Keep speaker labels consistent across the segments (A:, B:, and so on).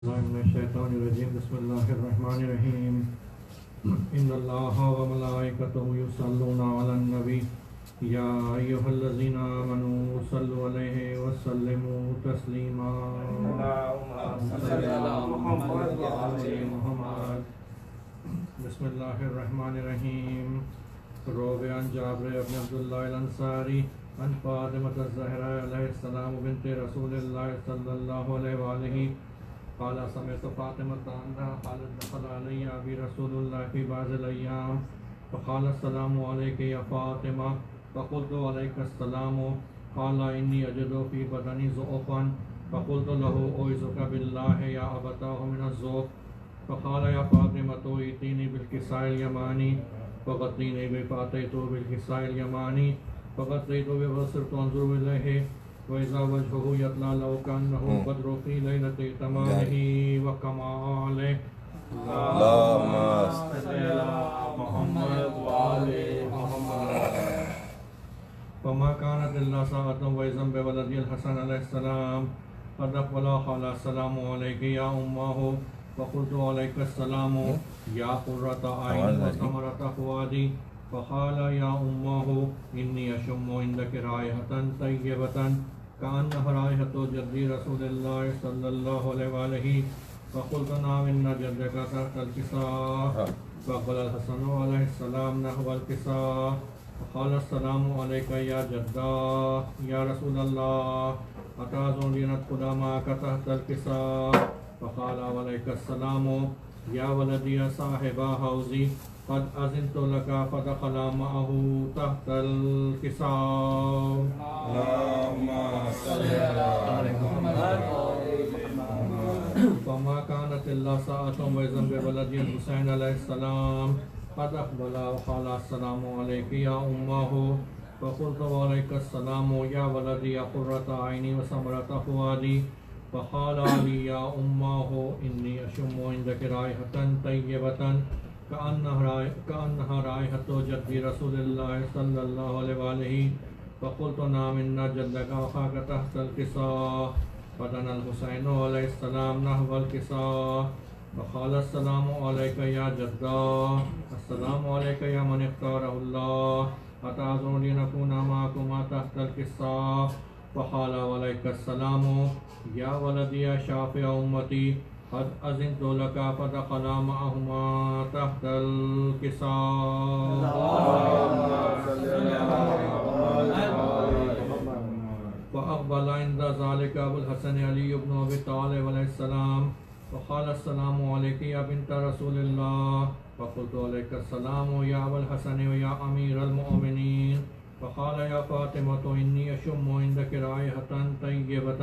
A: من الشیطان الرجیم بسم اللہ الرحمن الرحیم ان اللہ وملائکتہ یصلون علی النبی یا ایھا الذین آمنوا صلوا علیہ وسلموا تسلیما اللہم صل علی محمد وعلی محمد بسم اللہ الرحمن الرحیم روی عن جابر بن عبداللہ الانصاری عن فاطمۃ الزہرا علیہ السلام بنت رسول اللہ صلی اللہ علیہ وآلہ قال سمعت فاطمة أنها قالت دخل علي أبي رسول الله في بعض الأيام فقال السلام عليك يا فاطمة فقلت عليك السلام قال إني أجد في بدني ضعفا فقلت له أعوذك بالله يا أبتاه من الضعف فقال يا فاطمة ائتيني بالكساء اليماني فغطيني به فأتيت بالكساء اليماني فغطيت به وصرت أنظر إليه وإذا وجهه يطلع لو كأنه بدر في ليلة تمامه وكماله
B: اللهم صل على محمد وآل محمد.
A: فما كانت إلا ساعة وإذا بولدي الحسن عليه السلام قد أقبل قال السلام عليك يا أمه فقلت عليك السلام يا قرة عين وثمرة فؤادي فقال يا أمه إني أشم عندك رائحة طيبة كأنها رائحة جد رسول الله صلى الله عليه وآله فقلت نعم إن جدك تحت الكساء فقال الحسن عليه السلام نحو الكساء فقال السلام عليك يا جدا يا رسول الله أتأذن لي ندخل معك تحت الكساء فقال عليك السلام يا ولدي يا صاحب حوزي قد أذنت لك فدخل معه تحت الكساء
B: اللهم صل على محمد.
A: فما كانت إلا ساعة وإذا بولدي الحسين عليه السلام قد أقبل وقال السلام عليك يا أمه فقلت وعليك السلام يا ولدي يا قرة عيني وثمرة فؤادي فقال لي يا أمه إني أشم عندك رائحة طيبة كأنها رائحة جد رسول الله صلى الله عليه وآله فقلت نعم إن جدك أخاك تحت الكساء فدنا الحسين عليه السلام نحو الكساء فقال السلام عليك يا جدا السلام عليك يا من اختاره الله أتأذن لنكون معكما تحت الكساء فقال عليك السلام يا ولدي يا شافع أمتي قد أذنت لك فدخل معهما تحت الكساء فأقبل عند ذلك أبو الحسن علي بن أبي طالب عليه السلام وقال السلام عليك يا بنت رسول الله فقلت عليك السلام يا أبا الحسن ويا أمير المؤمنين فقال يا فاطمة إني أشم عندك رائحة طيبة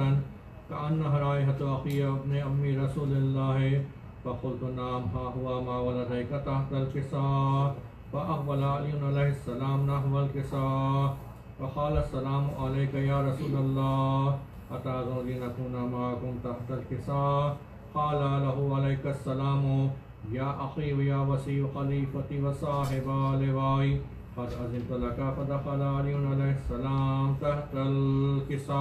A: كأنها رائحة أخي ابن أمي رسول الله فقلت نعم ها هو ما ولديك تحت الكساء فأقبل علي عليه السلام نحو الكساء فقال السلام عليك يا رسول الله أتأذن لنكون معكم تحت الكساء قال له عليك السلام يا أخي ويا وسيع خليفتي وصاحب لواي قد أذنت لك فدخل علي عليه السلام تحت الكساء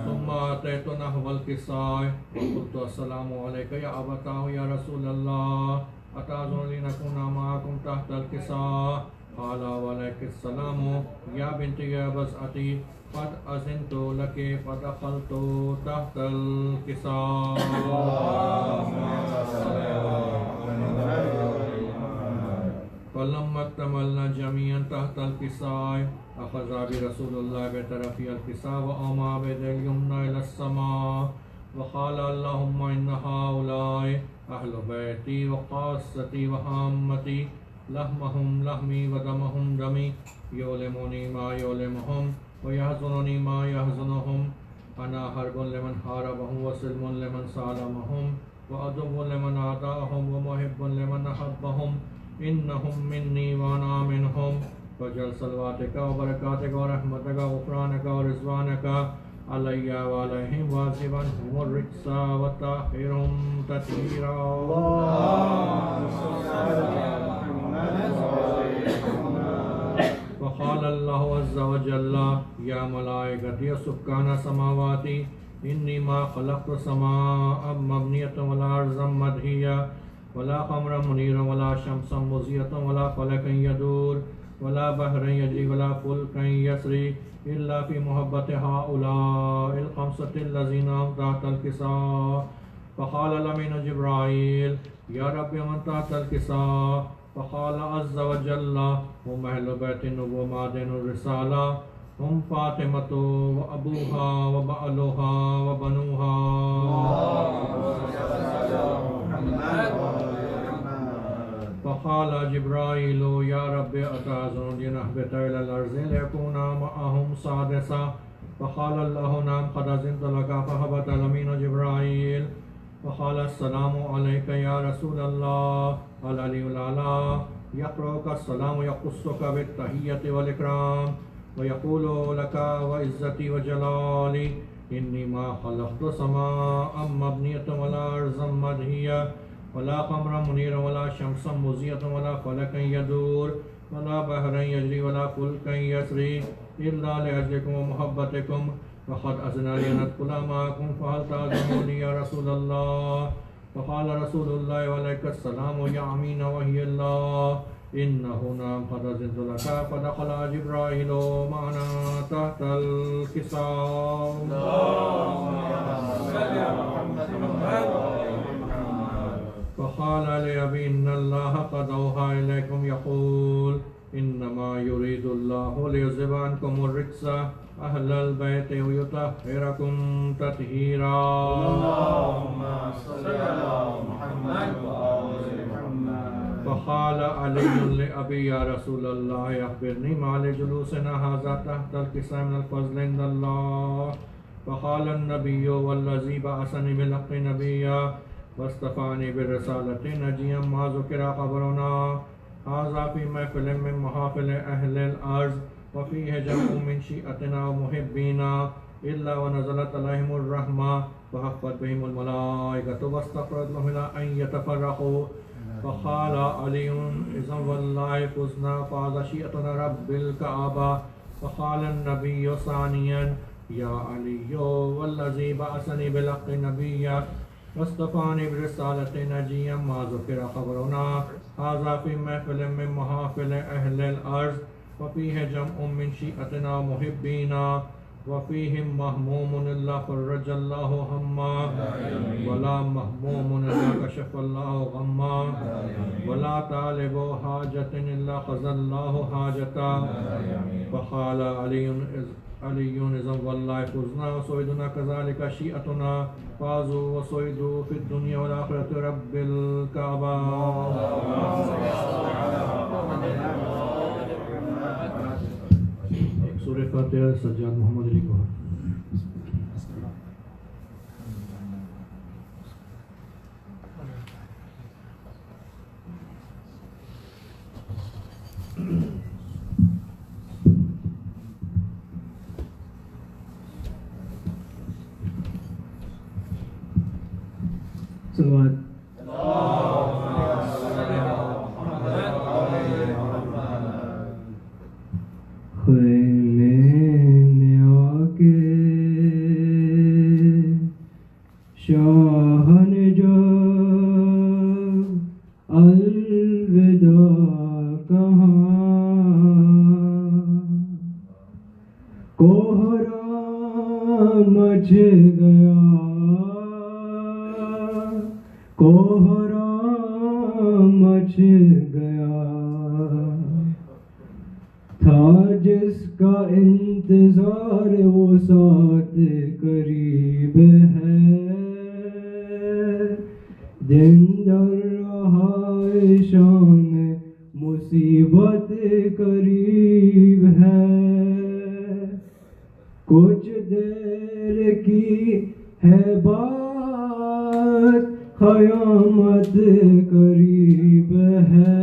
A: ثم أتيت نحو الكساء وقلت السلام عليك يا أبتاه يا رسول الله أتأذن لنكون معكم تحت الكساء قال وعليك السلام يا بنتي يا بزعتي قد أذنت لك فدخلت تحت الكساء فلما اكتملنا جميعا تحت الكساء أخذ برسول الله بطرف الكساء وأومى بيده اليمنى إلى السماء وقال اللهم إن هؤلاء أهل بيتي وخاصتي وهامتي لحمهم لحمي ودمهم دمي يؤلمني ما يؤلمهم ويحزنني ما يحزنهم أنا حرب لمن حاربهم وسلم لمن سالمهم وعدو لمن عاداهم ومحب لمن أحبهم إنهم مني وأنا منهم فجل صلواتك وبركاتك ورحمتك وغفرانك ورضوانك علي وعليهم واذهب عنهم الرجس وطهرهم تطهيرا اللهم صل على محمد فقال الله عز وجل يا ملائكتي سكان سماواتي إني ما خلقت سماء مبنية ولا أرضا مدهية ولا قمرا منيرا ولا شمسا مضيئة ولا فلكا يدور ولا بحرا يجري ولا فلكا يسري إلا في محبة هؤلاء الخمسة الذين هم تحت الكساء. فقال الأمين جبرائيل يا رب من تحت الكساء؟ فقال عز وجل هم أهل بيت النبوة معدن الرسالة هم فاطمة وأبوها وبعلها وبنوها. فقال جبرائيل يا رب أتعزون لنهبط إلى الأرض ليكون معهم سادسا؟ فقال الله نعم قد أذنت لك. فهبط الأمين جبرائيل فقال السلام عليك يا رسول الله. العلي الأعلى يقرأك السلام يقصك بالتحية والإكرام ويقول لك وعزتي وجلالي إني ما خلقت سماء مبنية ولا أرضا مدهية ولا قمرا منيرا ولا شمسا مضيئة ولا فلكا يدور ولا بحرا يجري ولا فلكا يسري إلا لأجلكم ومحبتكم وقد أذن لي أن أدخل معكم فهل تأذنوني يا رسول الله؟ فقال رسول الله وعليك السلام يا أمين وحي الله إنه نعم قد أذنت لك. فدخل جبرائيل معنا تحت الكساء. فقال لأبي إن الله قد أوحى إليكم يقول إنما يريد الله ليذهب عنكم الرجس أهل البيت ويطهركم تطهيرا.
B: اللهم صل على محمد وآل محمد.
A: فقال علي لأبي يا رسول الله أخبرني ما لجلوسنا هذا تحت الكساء من الفضل عند الله. فقال النبي والذي بعثني بالحق نبيا واصطفاني بالرسالة نجيا ما ذكر خبرنا هذا في محفل من محافل أهل الأرض وفيه جمع من شيعتنا ومحبينا إلا ونزلت عليهم الرحمة وحفت بهم الملائكة واستقرت لهم إلى أن يتفرقوا. فقال علي إذا والله فزنا فاز شيعتنا رب الكعبة. فقال النبي ثانيا يا علي والذي بعثني بالحق نبيا واصطفاني برسالة نجيا ما ذكر خبرنا هذا في محفل من محافل أهل الأرض وفيه جمع من شيعتنا محبينا وفيهم مهموم إلا فرج الله هما ولا مهموم إلا كشف الله غما ولا طالب حاجة إلا قضى الله حاجته. فقال علي إذا والله فزنا وسعدنا كذلك شيعتنا فازوا وسعدوا في الدنيا والآخرة رب الكعبة. سورة فاتحة سجاد محمد علی کو.
C: صلوات. خیمے میں آ کے شاہ نے جو الوداع کہا کوہرام مچ گیا کوہرام مچ گیا تھا جس کا انتظار وہ ساتھ قریب ہے دن در رہا شام مصیبت قریب ہے کچھ دیر کی ہے بات قیامت قریب ہے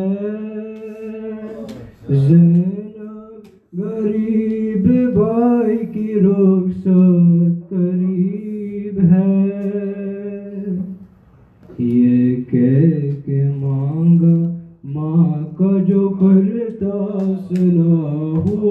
C: غریب بھائی کی رخصت قریب ہے یہ کہہ کے مانگا ماں کا جو کرتا صلاح ہوا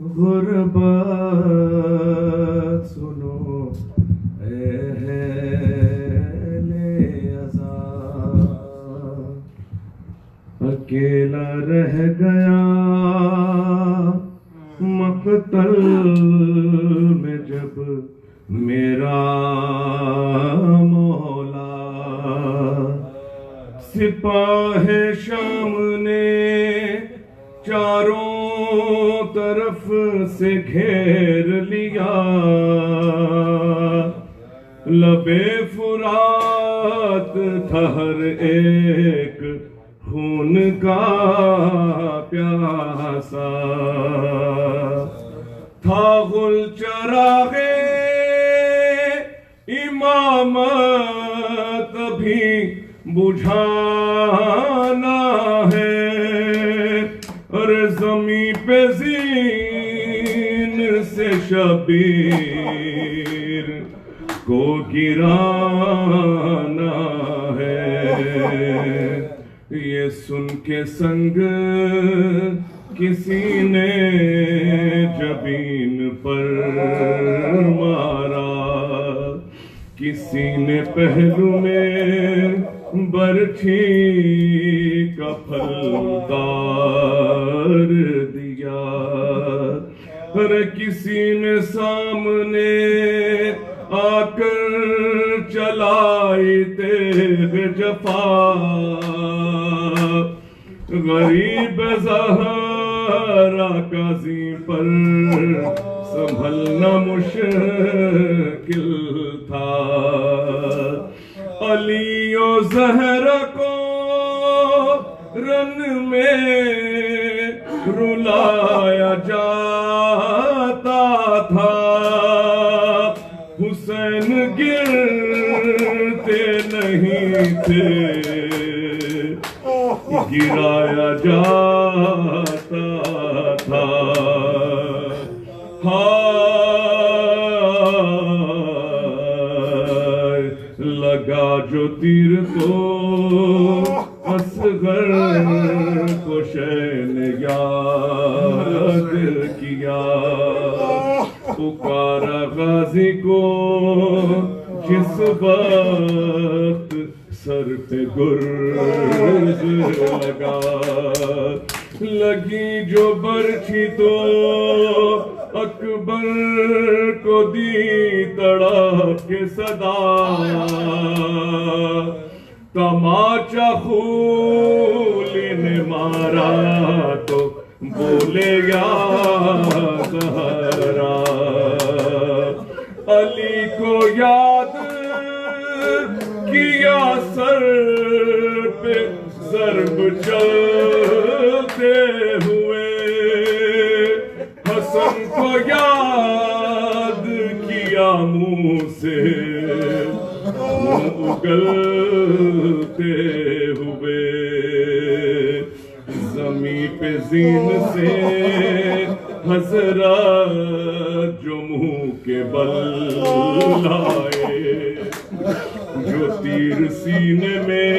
D: غربت سنو اے اہل عذاب، اکیلا رہ گیا مقتل میں جب میرا مولا، سپاہ شام نے چاروں طرف سے گھیر لیا، لبے فرات تھا ہر ایک خون کا پیاسا، تھا گل چراغے امامت بھی بجھانا ہے، اور زمین پہ زین سے شبیر کو گرانا ہے، یہ سن کے سنگ کسی نے جبین پر مارا، کسی نے پہلو میں برچھی کا پھلدار دیا، اور کسی نے سامنے آ کر چلائی تیغ جفا، غریب زہرا قاضی پر سنبھلنا مشکل تھا، علی و زہرا کو رن میں رلایا جاتا تھا، حسین گرتے نہیں تھے گرایا جاتا تھا، ہائے لگا جو تیر تو اصغر کو شین یاد کیا، پکارا غازی کو جس وقت سر پہ گرز لگا، لگی جو برچھی تو اکبر کو دی تڑپ کے صدا، تماچا خولی نے مارا تو بولے یا زہرا، علی کو یاد کیا سر پہ ضرب چلتے ہوئے، حسن کو یاد کیا منہ سے اگلتے ہوئے، زمین پہ زین سے حضرت جو منہ کے بل لائے، جو تیر سینے میں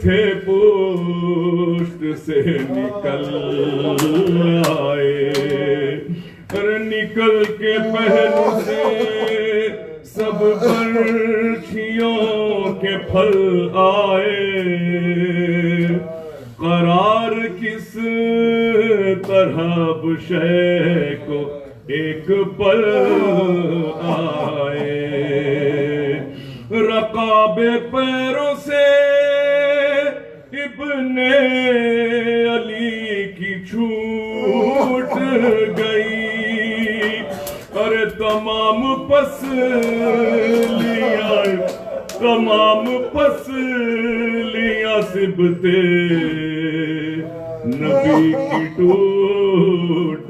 D: تھے پشت سے نکل آئے، اور نکل کے پہلو سے سب برچھیوں کے پھل آئے، قرار کس طرح بشے کو ایک پل آئے، رقاب پیروں سے ابن علی کی چھوٹ گئی، اور تمام پسلیاں سبتے نبی کی ٹوٹ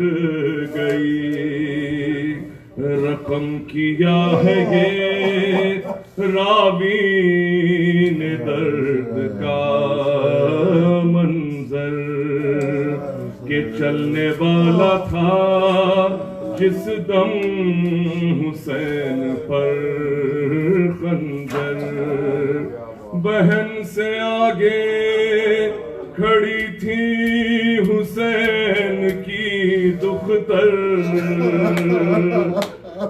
D: گئی، رقم کیا ہے یہ راوی نے درد کا منظر، کہ چلنے والا تھا جس دم حسین پر خنجر، بہن سے آگے کھڑی تھی حسین کی دکھ دختر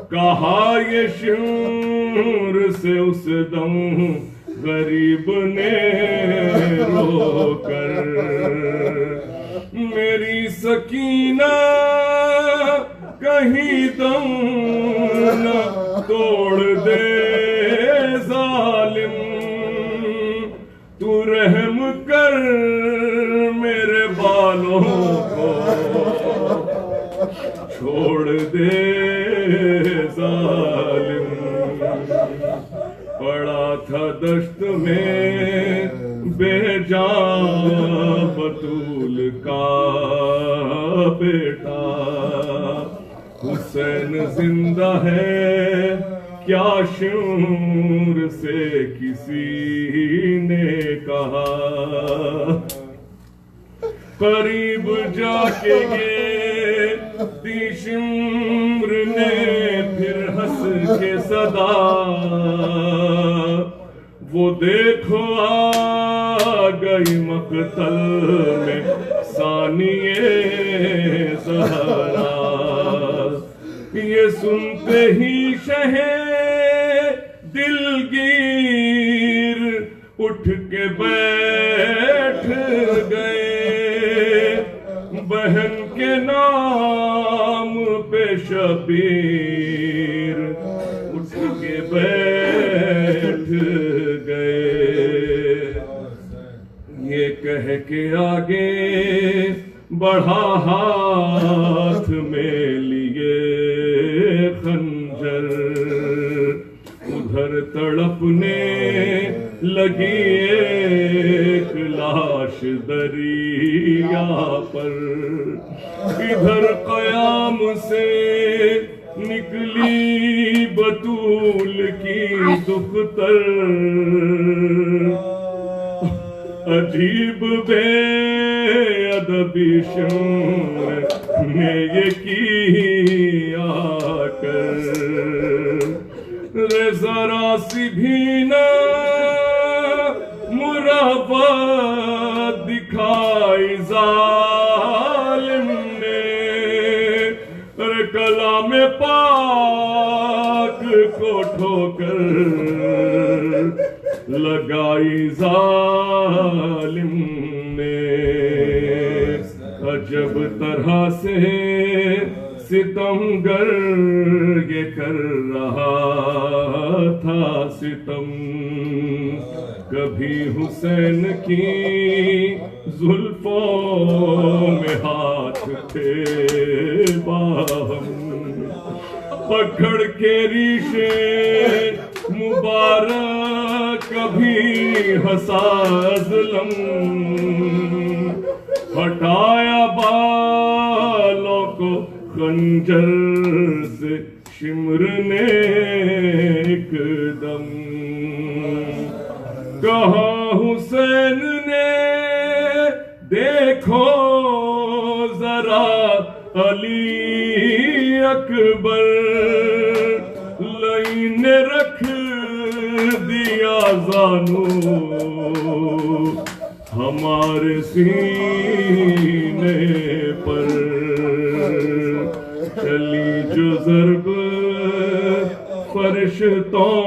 D: کہا یہ شعر سے اس دم غریب نے رو کر، میری سکینہ کہیں دم نہ توڑ دے ظالم، تو رحم کر میرے بالوں کو چھوڑ دے ظالم، پڑا تھا دشت میں بے جان بطول کا بیٹا، حسین زندہ ہے کیا شعور سے کسی نے کہا، قریب جا کے یہ دی شمر نے پھر ہنس کے صدا، وہ دیکھو آ گئی مقتل میں ثانیہ زہرا، یہ سنتے ہی شہ دلگیر اٹھ کے بیٹھ گئے، بہن کے نام پہ شبیر اٹھ کے بیٹھ گئے، یہ کہہ کے آگے بڑھا ہاتھ میں لیے خنجر، ادھر تڑپنے لگی ایک لاش دریا پر، ادھر قیام سے نکلی بطول کی دختر، عجیب بے ادبی شعر نے یہ کیا کر، رے ذرا سی بھی نہ مروت دکھائی ظالم نے، رے کلام پاک کو ٹھوکر لگائی ظالم نے، عجب طرح سے ستمگر یہ کر رہا تھا ستم، کبھی حسین کی زلفوں میں ہاتھ تھے باہم، پکڑ کے ریشے مبارک کبھی ہنسا ظلم، ہٹایا بالوں کو خنجر سے شمر نے ایک دم، کہا حسین نے دیکھو ذرا علی اکبر، لائن رکھ دیا زانو ہمارے سینے پر، چلی جو ضرب فرشتوں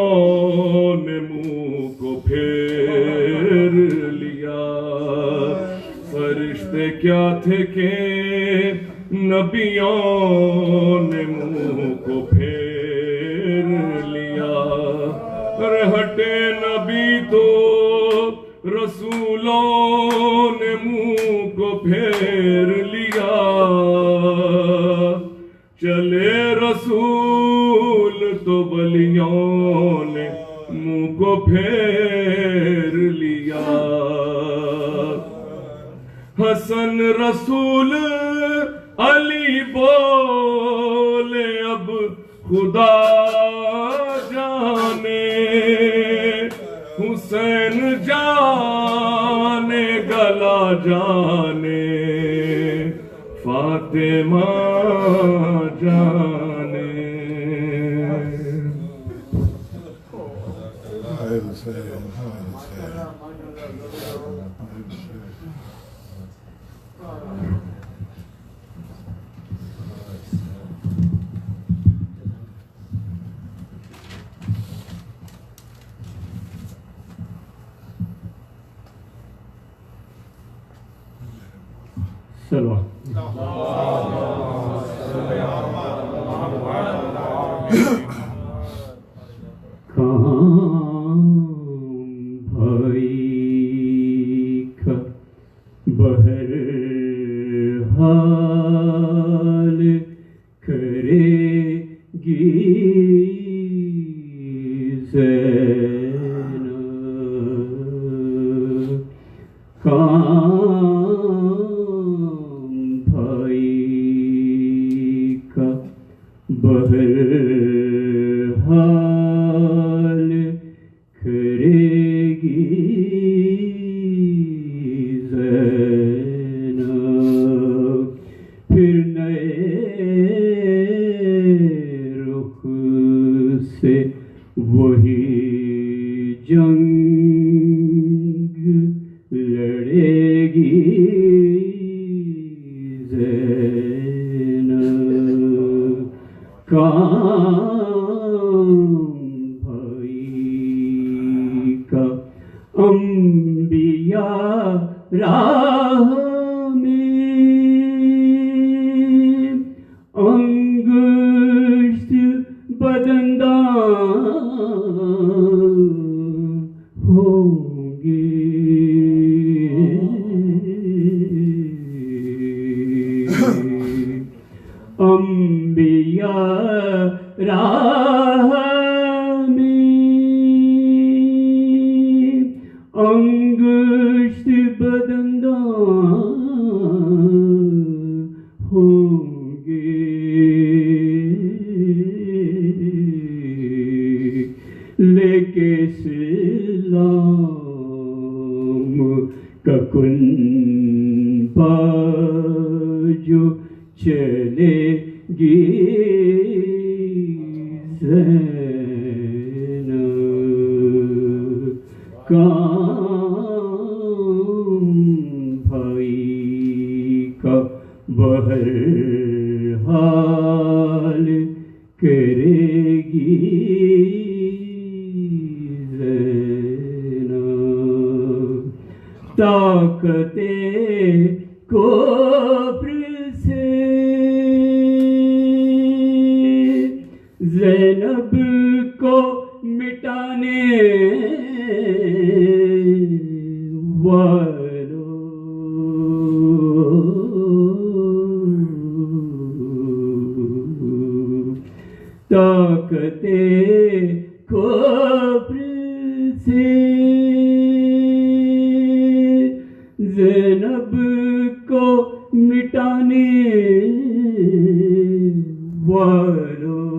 D: نے منہ کو پھیر لیا، فرشتے کیا تھے کہ نبیوں نے منہ کو پھیر لیا، ہٹے نبی تو رسولوں نے منہ کو پھیر لیا، چلے رسول تو ولیوں نے منہ کو پھیر لیا، حسن رسول علی بولے اب خدا جانے، حسین جانے گلا جانے، فاطمہ جانے،
C: صلوات. کام بھائی کا بہرحال کرے گی زینب. کام بھائی کا بہرحال کرے گی زینب. پھر نئے رخ سے وہی جنگ لڑے گی زینب. کام بھائی کا انبیاء راہ میں انگشت بدنداں ہوں گے. انبیاء راہ میں انگشت بدنداں ہوں گے. لے کے اسلام کا کنبہ جو چلے گی زینب. کام بھائی کا بہرحال کرے گی زینب. طاقت کفر سے زینب کو مٹانے والوں. طاقت کفر سے زینب کو مٹانے والوں.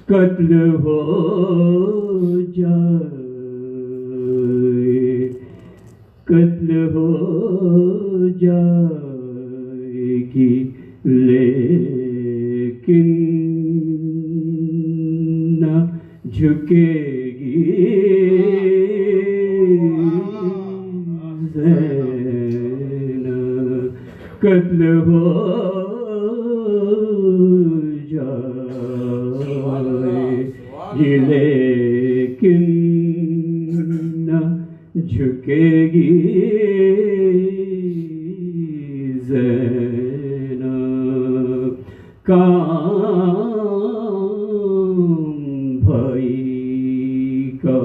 C: قتل ہو جائے قتل ہو جائے گی لیکن نہ جھکے گی زینب. قتل ہو جائے گی لیکن نہ جھکے گی زینب. کام بھائی کا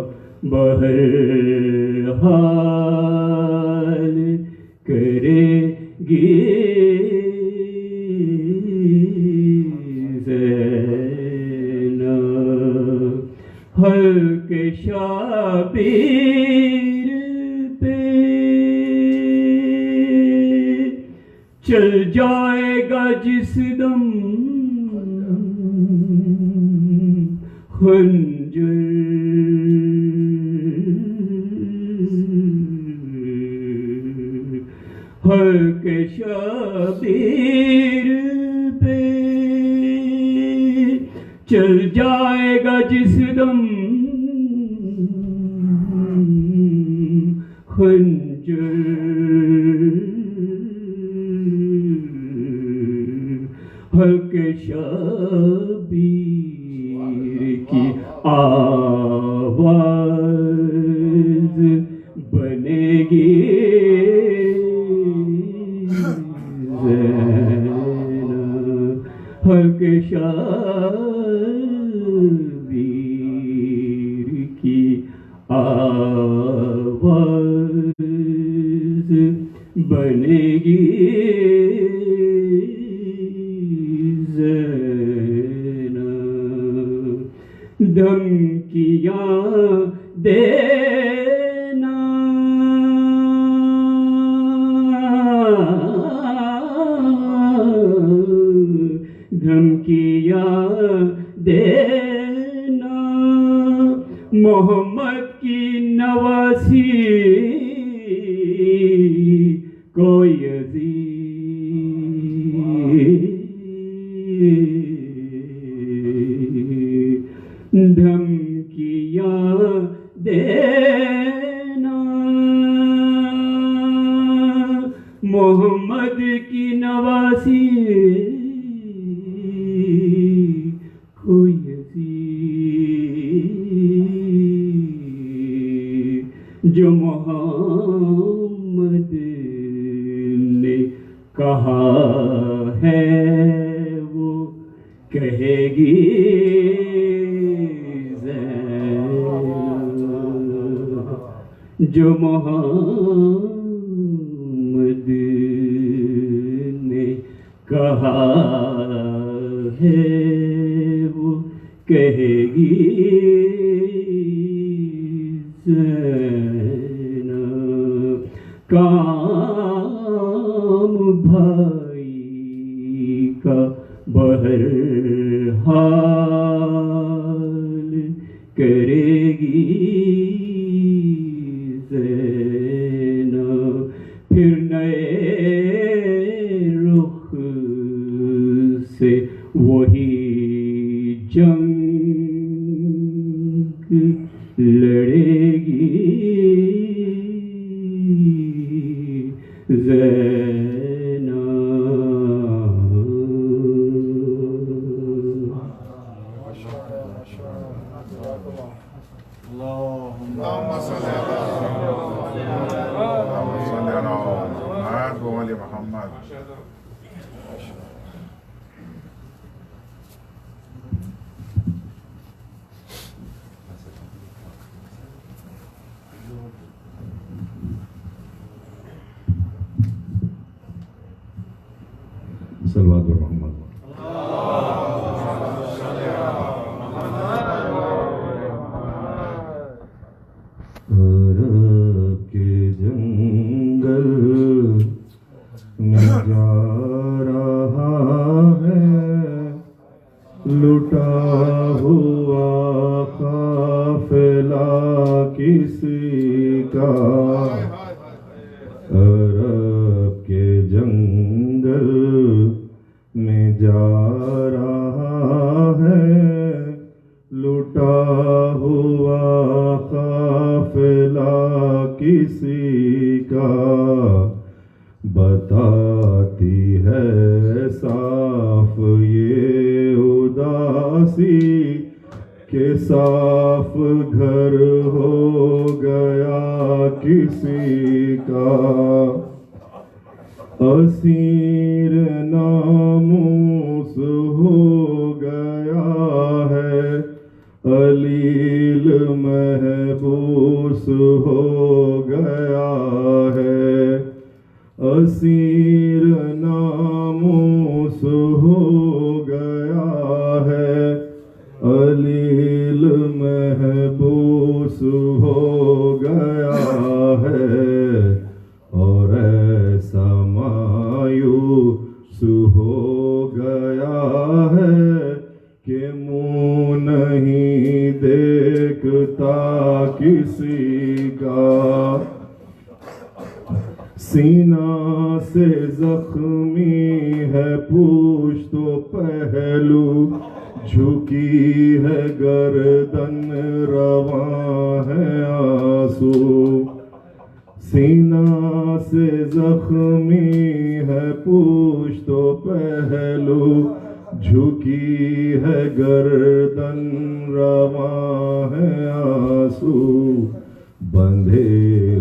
C: بہرحال کرے گی زینب. حلق شبیر پہ چل جائے گا جس دم خنجر. حلق شبیر پہ چل جائے گا جس دم خنجر. حلق شبیر کی آواز بنے کے شبیر کی آواز بنے گی زینب دھمکیاں دینا دھمکیاں دینا محمد کی نواسی کوئی دھمکیاں دینا محمد کی نواسی کوئی جو محمد نے کہا ہے وہ کہے گی جو محمد نے کہا ہے وہ کہے گی زینب کام بھائی کا بہرحال کرے گی زینب پھر نئے رخ سے وہی جنگ لڑے گی
B: اللهم صل على محمد وآل محمد.
D: صلوات پر محمد. عرب کے جنگل میں جا رہا ہے لٹا ہوا قافلہ کسی کا. عرب کے جنگل میں جا رہا ہے لٹا ہوا قافلہ کسی کا. بتاتی ہے صاف یہ اداسی کہ صاف گھر ہو گیا کسی کا. اسیر ناموس ہو گیا ہے علیل محبوس ہو گیا ہے. اسیر ناموس ہو گیا ہے علیل محبوس ہو گیا ہے. اور ایسا مایوس ہو گیا ہے کہ منہ نہیں دیکھتا کسی کا. سینہ سے زخمی ہے پشت و پہلو جھکی ہے گردن رواں ہے آنسو. سینہ سے زخمی ہے پشت و پہلو جھکی ہے گردن رواں ہے آنسو. بندھے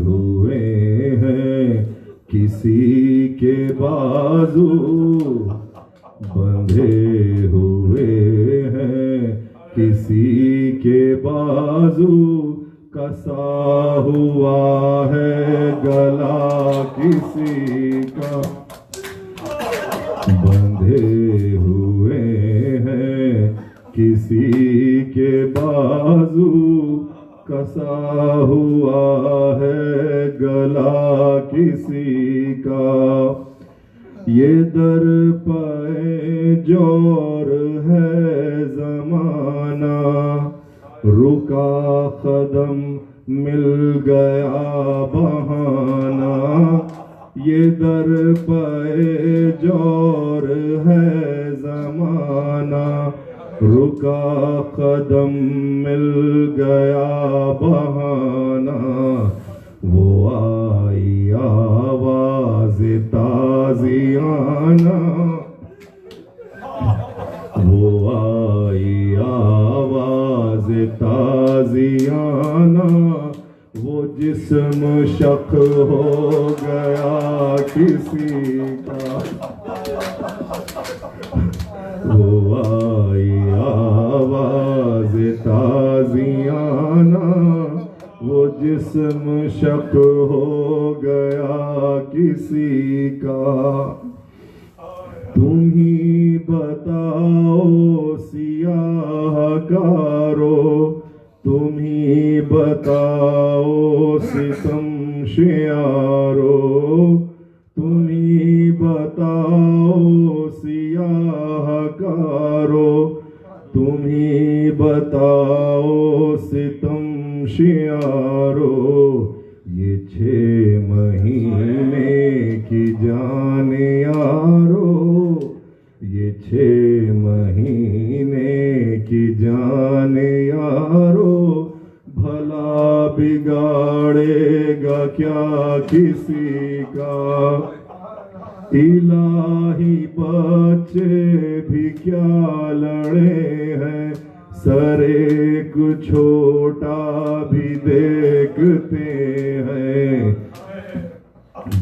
D: ہوئے ہیں کسی کے بازو
E: بندھے ہوئے ہیں کسی کے بازو، کسا ہوا ہے گلا کسی کا، بندھے ہوئے ہیں کسی کے بازو، کسا ہوا ہے گلا کسی کا، یہ در پہ جور ہے زمانہ، رکا قدم مل گیا بہانہ، یہ در پہ جور ہے زمانہ، رکا قدم مل گیا بہانہ، وہ آئی آواز تازیانہ، وہ آئی آواز تازیانہ، وہ جسم شق ہو گیا کسی کا، وہ آئی آواز تازیانہ، وہ جسم شق ہو گیا کسی کا، تم ہی بتاؤ سیاہ کارو، تم ہی بتاؤ ستم شیارو، تم ہی بتاؤ سیاہ کارو، تم ہی بتاؤ ستم شیارو، یہ 6 مہینے کی جان یارو، یہ 6 مہینے کی جان یارو، بھلا بگاڑے گا کیا کسی کا، الہی بچے بھی کیا لڑے ہیں، سر ایک چھوٹا بھی دیکھتے ہیں،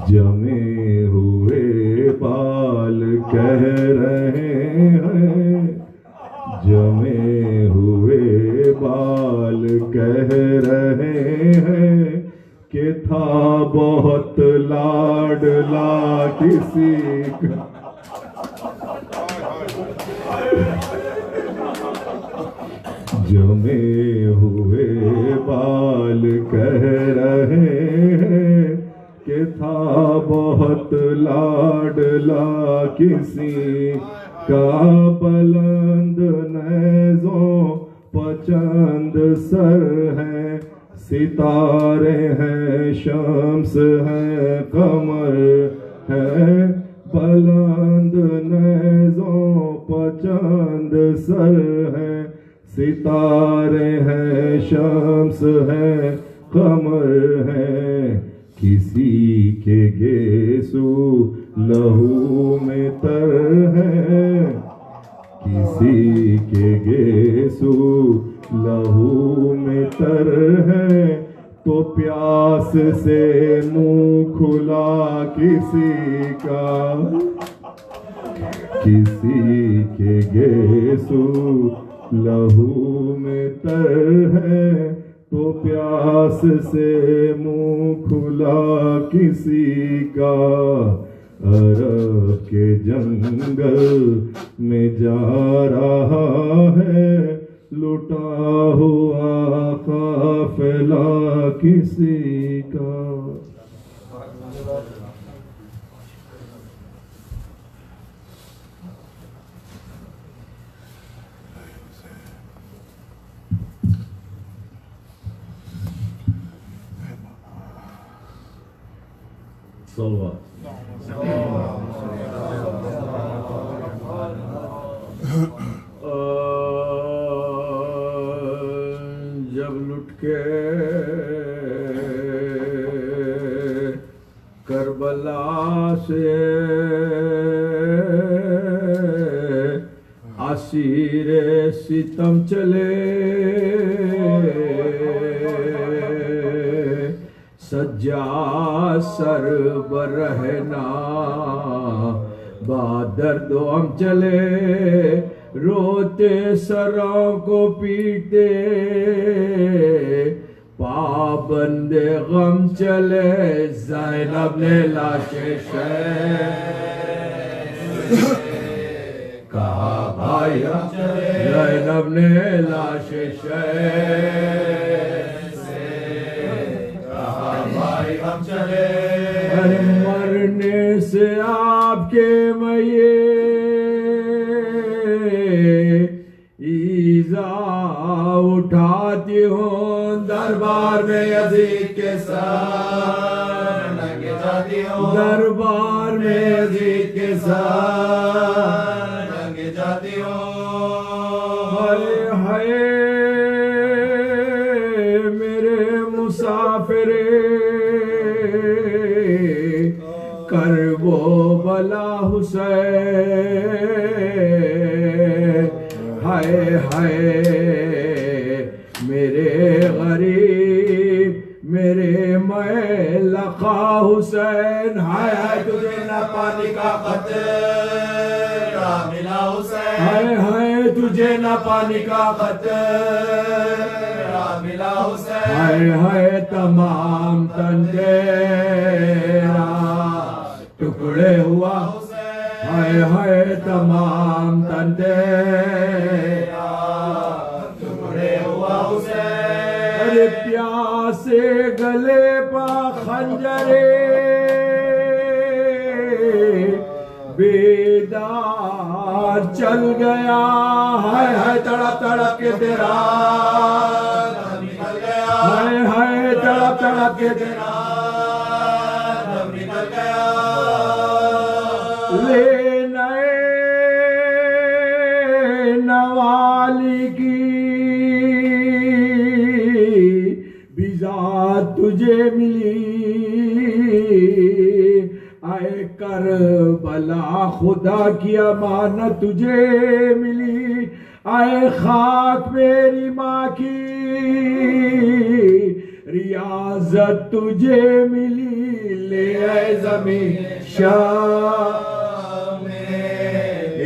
E: جمے ہوئے بال کہہ رہے ہیں، جمے ہوئے بال کہہ رہے ہیں کہ تھا بہت لاڈلا کسی کا، جمے ہوئے بال کہہ رہے ہیں کہ تھا بہت لاڈلا کسی کا، بلند نیزوں پچند سر ہے، ستارے ہیں شمس ہے قمر ہے، بلند نیزوں پچند سر ہے، ستارے ہیں شمس ہے قمر ہے، کسی کے گیسو لہو میں تر ہے، کسی کے گیسو لہو میں تر ہے، تو پیاس سے منہ کھلا کسی کا، کسی کے گیسو لہو میں تر ہے، تو پیاس سے منہ کھلا کسی کا، عرب کے جنگل میں جا رہا ہے، لٹا ہوا قافلہ کسی کا، صلوات
C: جب لٹ کے کربلا سے اسیر ستم چلے، سجا سر برہنا بعد درد و ہم چلے روتے سروں کو پیٹے پابند غم چلے زینب نے لاش کہا بھائی ہم چلے زینب نے لاش کہا بھائی ہم چلے مرنے سے آپ کے میے ایزا اٹھاتی ہوں دربار میں یزید کے ساتھ لگے جاتی ہوں دربار میں یزید کے ساتھ لگے جاتی ہوں ہائے ہائے میرے مسافر کرب و بلا حسین ہائے ہائے میرے غریب میرے لقا حسین ہائے ہائے تجھے نہ پانی کا قطرہ ملا حسین ہائے ہائے تجھے نہ پانی کا قطرہ ملا حسین ہائے ہائے تمام تن تیرا ٹکڑے ہوا ہائے ہائے تمام تن تیرا ٹکڑے ہوا حسین ارے پیاسے گلے پا خنجرے بیدار چل گیا ہائے ہائے تڑپ تڑپ کے تیرا نکل گیا ہائے ہائے تڑپ تڑپ کے تیرا نکل گیا لے نئے نوالی کی بذات تجھے ملی اے کربلا خدا کی امانت تجھے ملی اے خاک میری ماں کی ریاضت تجھے ملی لے اے زمین شام میں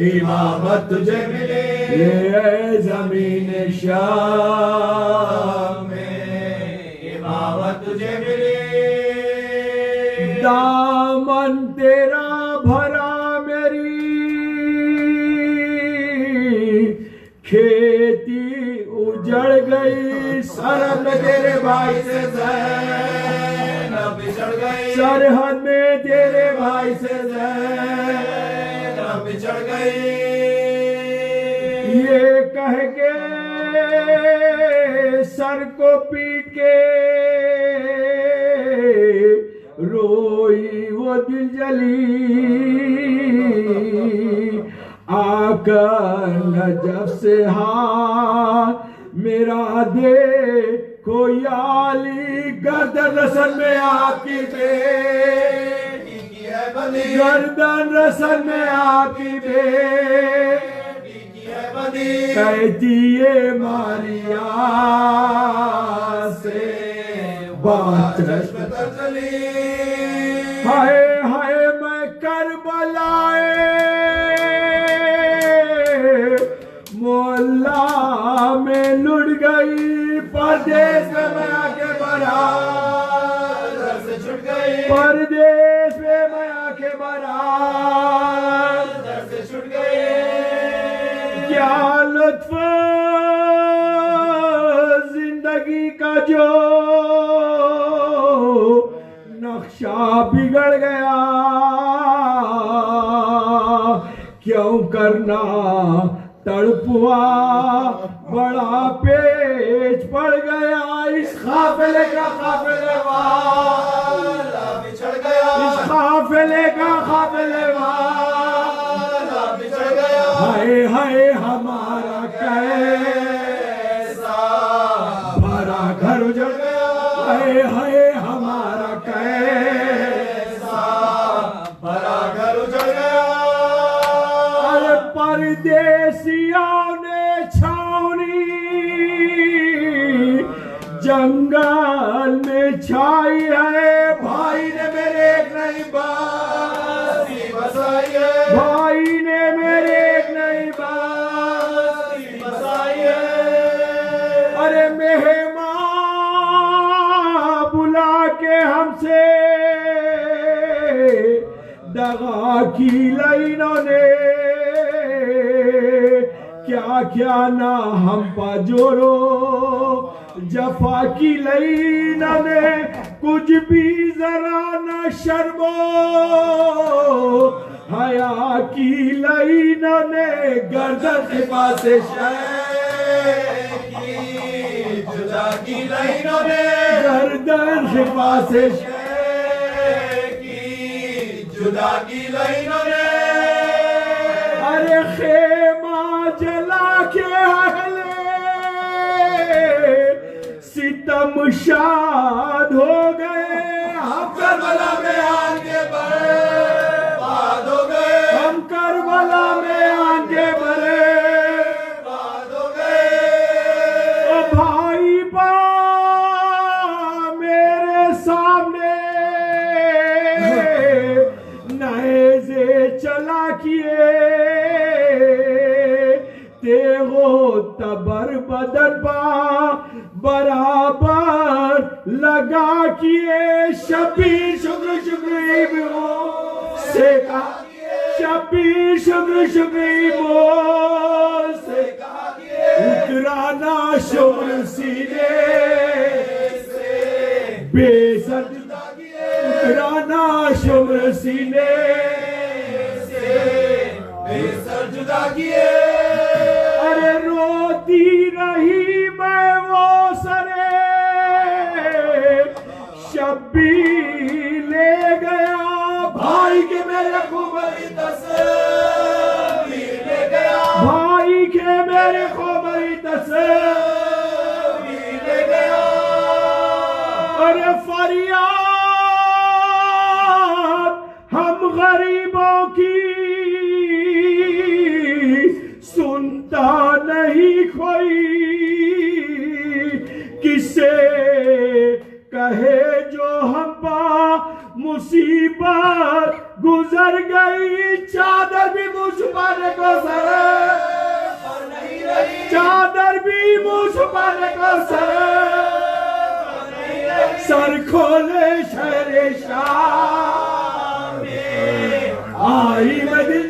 C: امامت تجھے ملی لے اے زمین شام میں امامت تجھے ملی دامن تیرا بھرا میری کھیتی اجڑ گئی سرحد میں تیرے بھائی سے زینب بچھڑ گئی سرحد میں تیرے بھائی سے زینب بچھڑ گئی یہ کہہ کے سر کو پیٹ کے روئی وہ دل جلی آ کر نجف سے ہاتھ میرا دے کوئی عالی گردن رسن میں آپ کی بیٹی ہے بنی گردن رسن میں آپ کی بیٹی ہے بنی کہتی ہے ماریا سے بات چشم تر چلی ہائے ہائے میں کربلائے مولا میں لڑ گئی پردیس میں میں آ کے برات در سے چھٹ گئی پردیس میں میں آ کے برات در سے چھٹ گئی کیا لطف زندگی کا جو نقشہ بگڑ گیا کیوں کرنا تڑپوا بڑا پیچ پڑ گیا اس قافلے کا قافلے والا بچھڑ گیا اس قافلے کا قافلے والا بچھڑ گیا ہائے ہائے ہمارا کیسا بھرا گھر اجڑ گیا ہائے ہائے ہمارا کیسا بھرا گھر اجڑ گیا ارے پردیسیوں نے چھاؤنی جنگل میں چھائی ہے بھائی نے میرے ایک نئی باسی بسائی بھائی نے میرے ایک نئی بستی بسائی ہے. ارے مہمان بلا کے ہم سے دغا کی لائنوں نے کیا کیا نہ ہم پا جوڑو جفا کی لائنوں نے کچھ بھی ذرا نہ شرمو حیا کی لائنوں نے گردن کے پاس جدا کی لائنوں نے گردن کے پاس جدا کی لائنوں نے ارے خیمہ جلا کے اہل ستم شاد ہو گئے. ہم کربلا میں آنکھیں برباد ہو گئے. ہم کربلا میں آنکھیں برباد ہو گئے. او بھائی با میرے سامنے نیزے چلا کیے تیغو تبر بدن با برابر لگا کیے. شبیر شکر شکری سے کہا شبیر شکر شکری سے اترانا شکر سینے سے بے سر اترانا شکر سینے سے بے سر جدا کیے. ارے روتی رہی میں وہ سرے شبیر لے گیا. بھائی کے میرے خوبری تصویر لے گیا. بھائی کے میرے خوبری تصویر لے گیا. ارے فریاد ہم غریبوں کی سنتا نہیں کوئی کسے کہے جو ہم پا مصیبت گزر گئی. چادر بھی منہ چھپانے کو سر چادر بھی منہ چھپانے کو سر کھولے شہر شام آئی مدین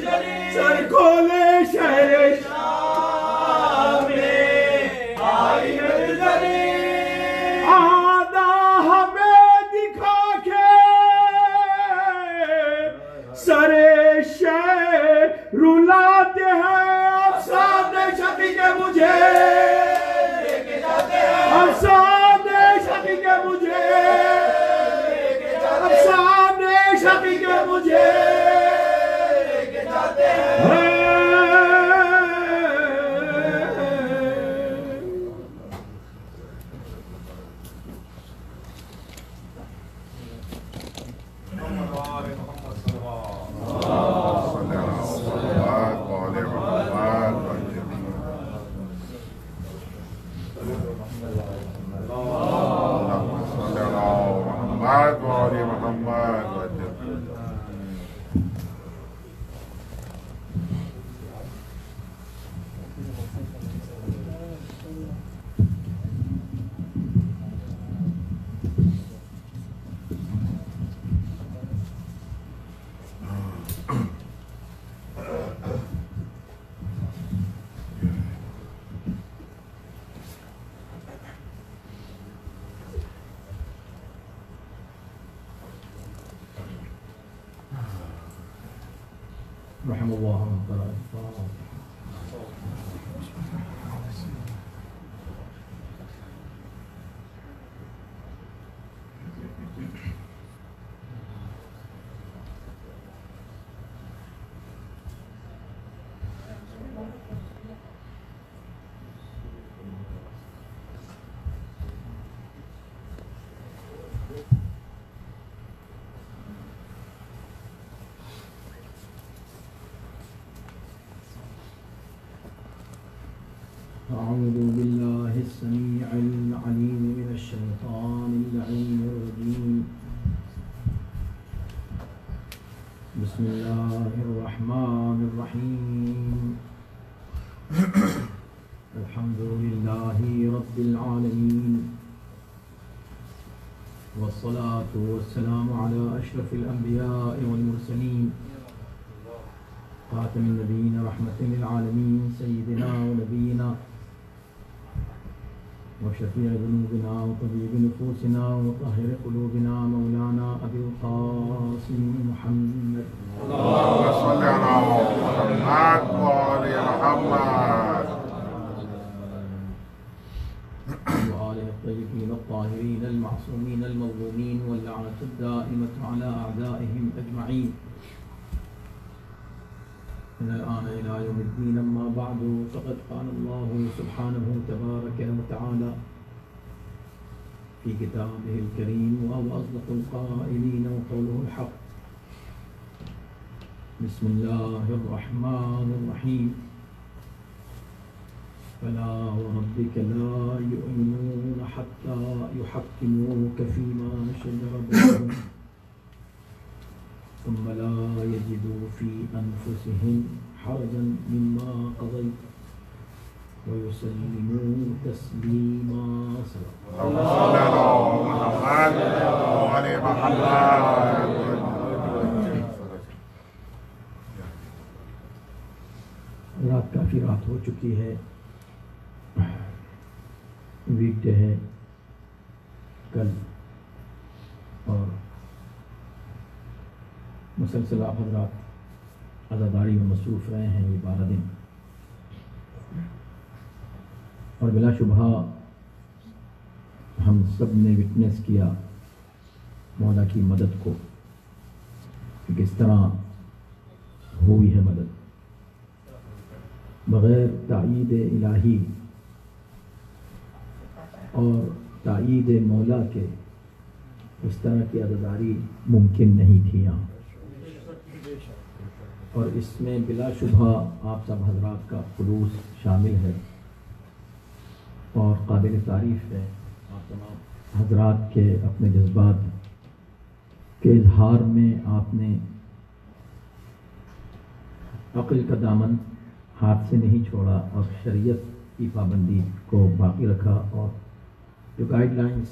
C: سر کھولے شہر شام آئی مدین آدھا ہمیں دکھا کے سر شہر رلاتے ہیں. اب سامنے شفیع کے مجھے اب سامنے شفیع کے مجھے اب سامنے شفیع کے مجھے رحم اللہ أعوذ بالله السميع العليم من الشيطان اللعين الرجيم بسم الله الرحمن الرحيم الحمد لله رب العالمين والصلاة والسلام على أشرف الأنبياء والمرسلين خاتم النبيين رحمة للعالمين سيدنا ونبينا وشفيع ذنوبنا وطبيب نفوسنا وطاهر قلوبنا مولانا أبي القاسم محمد
B: اللهم صل على محمد وآل محمد
C: وآله الطيبين الطاهرين المعصومين المظلومين واللعنة الدائمة على أعدائهم أجمعين من الآن إلى يوم الدين. أما بعد فقد قال الله سبحانه تبارك وتعالى في كتابه الكريم وهو أصدق القائلين وقوله الحق. بسم الله الرحمن الرحيم فلا وربك لا يؤمنون حتى يحكموك فيما شجر بينهم ثم لا يجدوا في أنفسهم حرجا مما قضيت ويسلموا تسليما.
B: اللهم صل على محمد وآل محمد.
C: رات کافی رات ہو چکی ہے، ویک ڈے ہے کل، اور مسلسل آپ حضرات عزاداری میں مصروف رہے ہیں یہ 12 دن، اور بلا شبہ ہم سب نے وٹنس کیا مولا کی مدد کو کہ کس طرح ہوئی ہے مدد بغیر تائید الہی اور تائید مولا کے اس طرح کی عزاداری ممکن نہیں تھی یہاں، اور اس میں بلا شبہ آپ سب حضرات کا خلوص شامل ہے اور قابل تعریف ہے. آپ تمام حضرات کے اپنے جذبات کے اظہار میں آپ نے عقل کا دامن ہاتھ سے نہیں چھوڑا اور شریعت کی پابندی کو باقی رکھا، اور جو گائیڈ لائنز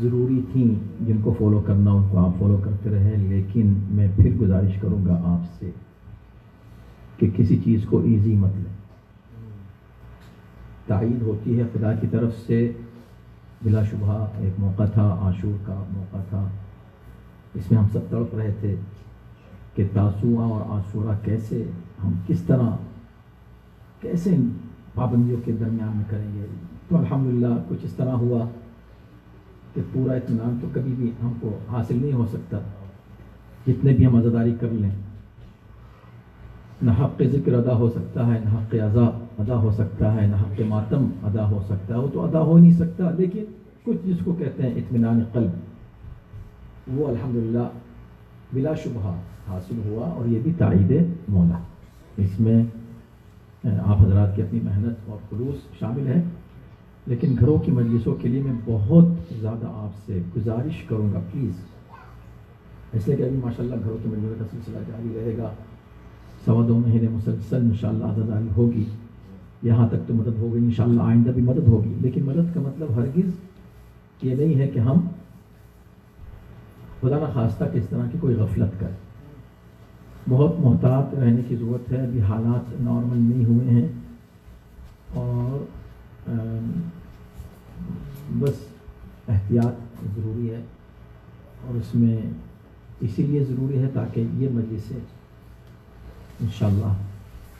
C: ضروری تھیں جن کو فالو کرنا ان کو آپ فالو کرتے رہے. لیکن میں پھر گزارش کروں گا آپ سے کہ کسی چیز کو ایزی مت لیں. تائید ہوتی ہے خدا کی طرف سے. بلا شبہ ایک موقع تھا، عاشور کا موقع تھا، اس میں ہم سب تڑپ رہے تھے کہ تاسوعہ اور عاشورہ کیسے ہم کس طرح کیسے پابندیوں کے درمیان میں کریں گے. تو الحمدللہ کچھ اس طرح ہوا کہ پورا اطمینان تو کبھی بھی ہم کو حاصل نہیں ہو سکتا جتنے بھی ہم عزاداری کر لیں. نہ حق ذکر ادا ہو سکتا ہے، نہ حق عزا ادا ہو سکتا ہے، نہ حق ماتم ادا ہو سکتا ہے. وہ تو ادا ہو نہیں سکتا، لیکن کچھ جس کو کہتے ہیں اطمینان قلب، وہ الحمدللہ بلا شبہ حاصل ہوا، اور یہ بھی تائید مولا. اس میں آپ حضرات کی اپنی محنت اور خلوص شامل ہے. لیکن گھروں کی مجلسوں کے لیے میں بہت زیادہ آپ سے گزارش کروں گا پلیز، اس لیے کہ ابھی ماشاءاللہ گھروں کی مجلسوں کا سلسلہ جاری رہے گا. 2.25 مہینے مسلسل انشاءاللہ عزاداری ہوگی. یہاں تک تو مدد ہو گئی، انشاءاللہ آئندہ بھی مدد ہوگی. لیکن مدد کا مطلب ہرگز یہ نہیں ہے کہ ہم خدا نہ خواستہ کس طرح کی کوئی غفلت کریں. بہت محتاط رہنے کی ضرورت ہے. ابھی حالات نارمل نہیں ہوئے ہیں، اور بس احتیاط ضروری ہے، اور اس میں اسی لیے ضروری ہے تاکہ یہ مجلسیں انشاءاللہ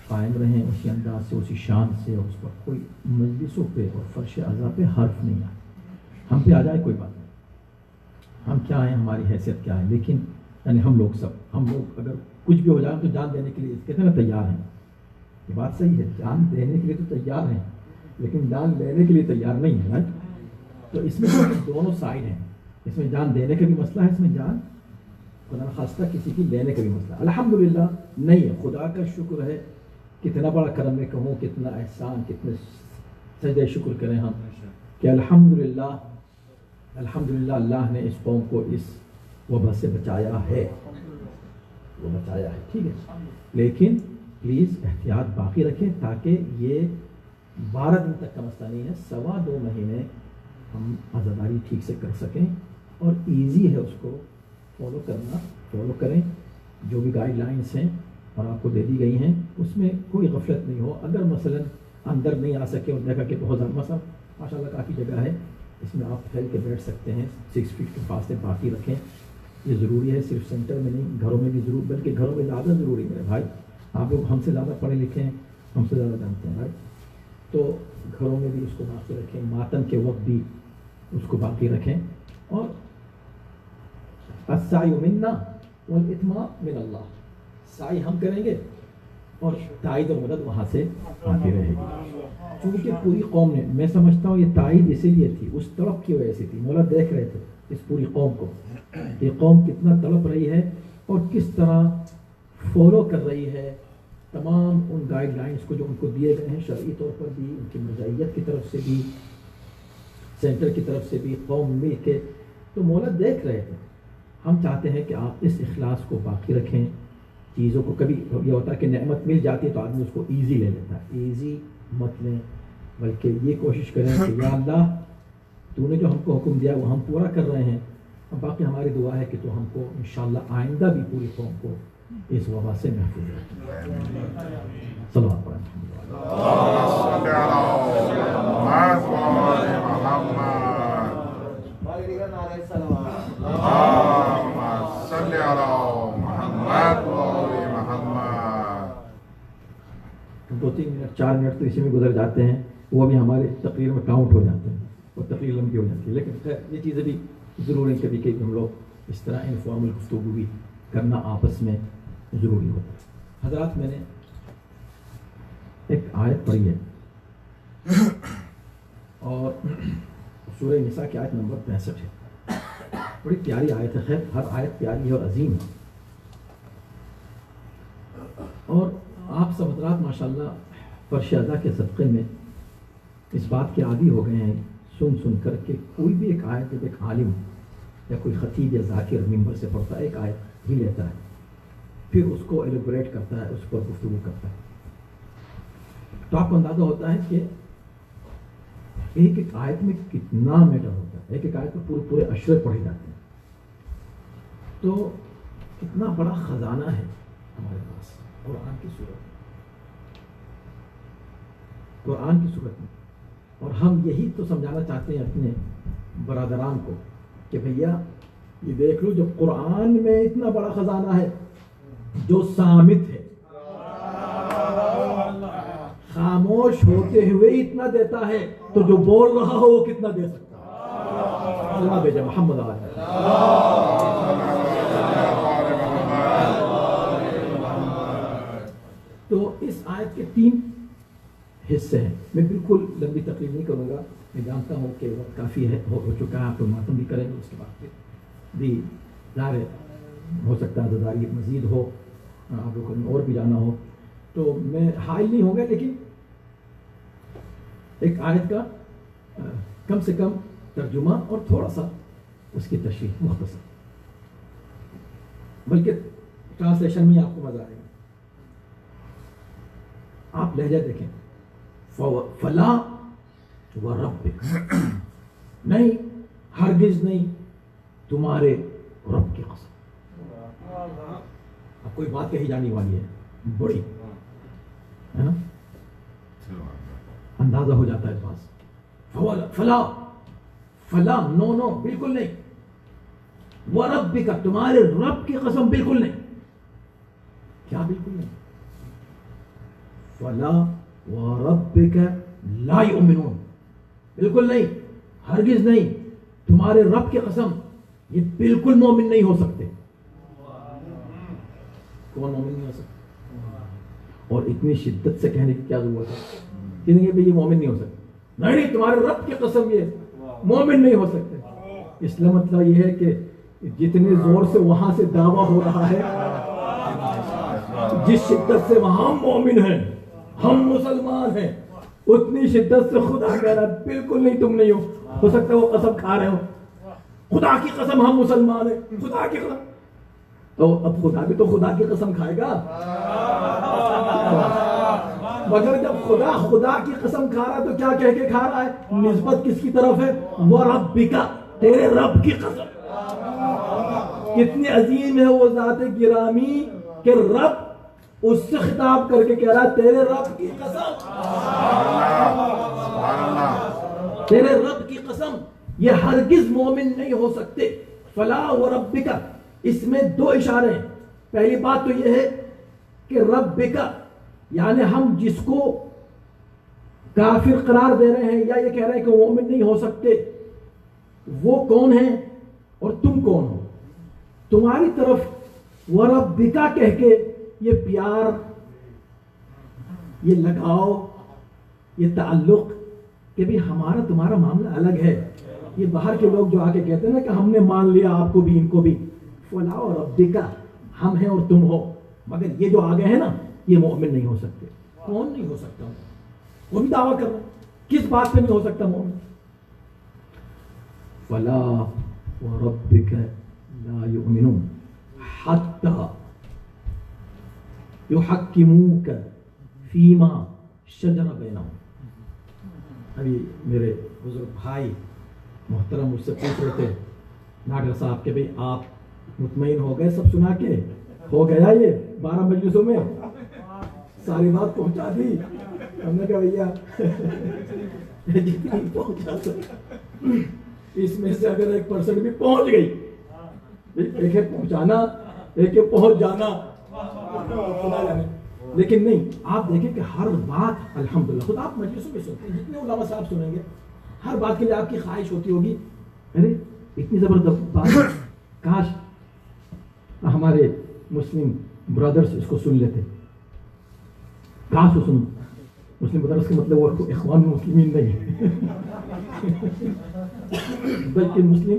C: قائم رہیں اسی انداز سے، اسی شان سے، اور اس پر کوئی مجلسوں پہ اور فرش اعضاء پہ حرف نہیں آئے. ہم پہ آ جائے کوئی بات نہیں، ہم کیا ہیں، ہماری حیثیت کیا ہے، لیکن یعنی ہم لوگ اگر کچھ بھی ہو جائے تو جان دینے کے لیے کہتے ہیں نا تیار ہیں. یہ بات صحیح ہے، جان دینے کے لیے تو تیار ہیں، لیکن جان لینے کے لیے تیار نہیں ہے. رائٹ؟ تو اس میں دونوں سائڈ ہیں. اس میں جان دینے کا بھی مسئلہ ہے، اس میں جان خدا نخواستہ کسی کی لینے کا بھی مسئلہ. الحمدللہ نہیں ہے، خدا کا شکر ہے. کتنا بڑا کرم میں کہوں، کتنا احسان، کتنے سجدہ شکر کریں ہم کہ الحمدللہ اللہ نے اس قوم کو اس وبا سے بچایا ہے، وہ بچایا ہے، ٹھیک ہے، لیکن پلیز احتیاط باقی رکھیں تاکہ یہ 12 دن تک کا مسئلہ نہیں ہے، 2.25 مہینے ہم عزاداری ٹھیک سے کر سکیں، اور ایزی ہے اس کو فالو کرنا، فالو کریں جو بھی گائیڈ لائنس ہیں اور آپ کو دے دی گئی ہیں، اس میں کوئی غفلت نہیں ہو۔ اگر مثلا اندر نہیں آ سکے اور دیکھا کہ بہت زیادہ مثلا ماشاء اللہ کافی جگہ ہے، اس میں آپ پھیل کے بیٹھ سکتے ہیں، 6 فٹ کے فاصلے باقی رکھیں، یہ ضروری ہے، صرف سینٹر میں نہیں، گھروں میں بھی ضرور، بلکہ گھروں میں زیادہ ضروری ہے بھائی، آپ لوگ ہم سے زیادہ پڑھے لکھے ہیں، ہم سے زیادہ جانتے ہیں بھائی، تو گھروں میں بھی اس کو باقی رکھیں، ماتم کے وقت بھی اس کو باقی رکھیں، اور السعی منا والاتمام من اللہ، سعی ہم کریں گے اور تائید اور مدد وہاں سے آتی رہے گی۔ چونکہ پوری قوم نے، میں سمجھتا ہوں یہ تائید اسی لیے تھی، اس تڑپ کی وجہ سے تھی، مولا دیکھ رہے تھے اس پوری قوم کو، یہ قوم کتنا تڑپ رہی ہے اور کس طرح فالو کر رہی ہے تمام ان گائیڈ لائنس کو جو ان کو دیے گئے ہیں، شرعی طور پر بھی، ان کی مرجعیت کی طرف سے بھی، سینٹر کی طرف سے بھی، قوم مل کے، تو مولا دیکھ رہے تھے۔ ہم چاہتے ہیں کہ آپ اس اخلاص کو باقی رکھیں، چیزوں کو، کبھی یہ ہوتا ہے کہ نعمت مل جاتی ہے تو آدمی اس کو ایزی لے لیتا ہے، ایزی مت لیں، بلکہ یہ کوشش کریں کہ یا اللہ تو نے جو ہم کو حکم دیا وہ ہم پورا کر رہے ہیں، اور باقی ہماری دعا ہے کہ تو ہم کو انشاءاللہ آئندہ بھی پوری قوم کو اس وبا سے محفوظ رکھیں۔ صلوات پڑھیں۔ دو 3 منٹ 4 منٹ تو اسی میں گزر جاتے ہیں، وہ بھی ہمارے تقریر میں کاؤنٹ ہو جاتے ہیں اور تقریر لمبی ہو جاتی ہے، لیکن خیر یہ چیزیں بھی ضروری ہیں، کبھی کبھی ہم لوگ اس طرح انفارمل گفتگو بھی کرنا آپس میں ضروری ہوتا ہے۔ حضرات، میں نے ایک آیت پڑھی ہے اور سورہ نساء کی آیت نمبر 65 ہے، بڑی پیاری آیت ہے، خیر ہر آیت پیاری ہے اور عظیم ہے، اور آپ سب حضرات ماشاءاللہ فرش ادا کے صدقے میں اس بات کے عادی ہو گئے ہیں، سن کر کے کوئی بھی ایک آیت جب ایک عالم یا کوئی خطیب یا ذاکر ممبر سے پڑھتا ہے، ایک آیت ہی لیتا ہے، پھر اس کو ایلیبریٹ کرتا ہے، اس پر گفتگو کرتا ہے، تو آپ کو اندازہ ہوتا ہے کہ ایک ایک آیت میں کتنا میٹر ہوتا ہے، ایک ایک آیت میں پورے اشرے پڑھے جاتے ہیں، تو کتنا بڑا خزانہ ہے ہمارے پاس قرآن کی صورت میں، اور ہم یہی تو سمجھانا چاہتے ہیں اپنے برادران کو کہ بھیا یہ دیکھ لو، جب قرآن میں اتنا بڑا خزانہ ہے، جو صامت ہے، خاموش ہوتے ہوئے اتنا دیتا ہے، تو جو بول رہا ہو وہ کتنا دے سکتا ہے؟ اللہ بھیجا محمد آج۔ تو اس آیت کے 3 حصے ہیں، میں بالکل لمبی تقریر نہیں کروں گا، میں جانتا ہوں کہ وقت کافی ہے، ہو چکا ہے، آپ لوگ ماتم بھی کریں گے، اس کے بعد پھر بھی ظاہر ہو سکتا ہے زداری مزید ہو، آپ لوگوں کو اور بھی جانا ہو، تو میں حائل نہیں ہوں گا، لیکن ایک آیت کا کم سے کم ترجمہ اور تھوڑا سا اس کی تشریح مختصر، بلکہ ٹرانسلیشن میں آپ کو مزہ آئے گا۔ آپ لہجہ دیکھیں، فلا وربک، نہیں، ہرگز نہیں، تمہارے رب کی قسم۔ اب کوئی بات کہی جانے والی ہے بڑی، ہے نا، اندازہ ہو جاتا ہے اس بات سے، فلا نو بالکل نہیں، وربک، تمہارے رب کی قسم بالکل نہیں، کیا بالکل نہیں؟ فلا وربک لا یؤمنون، بالکل نہیں، ہرگز نہیں، تمہارے رب کی قسم، یہ بالکل مومن نہیں ہو سکتے۔ کون مومن نہیں ہو سکتا؟ اور اتنی شدت سے کہنے کی کیا ضرورت ہے؟ کہیں گے یہ مومن نہیں ہو سکتے، نہیں، تمہارے رب کی قسم یہ مومن نہیں ہو سکتے۔ اس لیے مطلب یہ ہے کہ جتنے زور سے وہاں سے دعویٰ ہو رہا ہے، جس شدت سے وہاں مومن ہیں، ہم مسلمان ہیں، اتنی شدت سے خدا کہہ رہا ہے بالکل نہیں، تم نہیں ہو سکتا وہ قسم کھا رہے ہو، خدا کی قسم ہم مسلمان ہیں، خدا کی قسم. تو اب خدا بھی تو خدا کی قسم کھائے گا، مگر جب خدا کی قسم کھا رہا ہے تو کیا کہہ کے کھا رہا ہے؟ نسبت کس کی طرف ہے؟ وَرَبِّكَ، تیرے رب کی قسم. کتنی عظیم ہے وہ ذات گرامی کہ رب اس سے خطاب کر کے کہہ رہا ہے تیرے رب کی قسم، تیرے رب کی قسم. یہ ہرگز مومن نہیں ہو سکتے. فلا وربک، اس میں دو اشارے ہیں. پہلی بات تو یہ ہے کہ ربک یعنی ہم جس کو کافر قرار دے رہے ہیں یا یہ کہہ رہے ہیں کہ مومن نہیں ہو سکتے، وہ کون ہیں اور تم کون ہو؟ تمہاری طرف وربک کہہ کے یہ پیار، یہ لگاؤ، یہ تعلق کہ بھی ہمارا تمہارا معاملہ الگ ہے. یہ باہر کے لوگ جو آ کے کہتے ہیں نا کہ ہم نے مان لیا آپ کو بھی ان کو بھی، فلا اور ربک، ہم ہیں اور تم ہو. مگر یہ جو آگے ہیں نا یہ مومن نہیں ہو سکتے. کون نہیں ہو سکتا؟ وہ بھی دعویٰ کر رہے ہیں. کس بات پہ نہیں ہو سکتا مومن؟ فلا وربک لا یؤمنون حتی یحکموک فیما شجر بینہم. ابھی میرے بزرگ بھائی محترم مجھ سے پوچھ رہے تھے ناگر صاحب کہ بھئی آپ مطمئن ہو گئے؟ سب سنا کے ہو گیا یہ 12 مجلسوں میں ساری بات پہنچا دی؟ ہم نے کہا بھیا جتنی پہنچا سکتے اس میں سے اگر 1% بھی پہنچ گئی، ایک ہے پہنچانا، ایک ہے پہنچ جانا، لیکن نہیں. آپ دیکھیں کہ ہر بات الحمدللہ خود آپ مجلسوں میں سنتے ہیں، جتنے علماء صاحب سنیں گے ہر بات کے لیے آپ کی خواہش ہوتی ہوگی ارے اتنی زبردست بات، کاش ہمارے مسلم برادرز اس کو سن لیتے. کاش وہ سن. مسلم برادرز کا مطلب وہ اخوان مسلمین نہیں بلکہ مسلم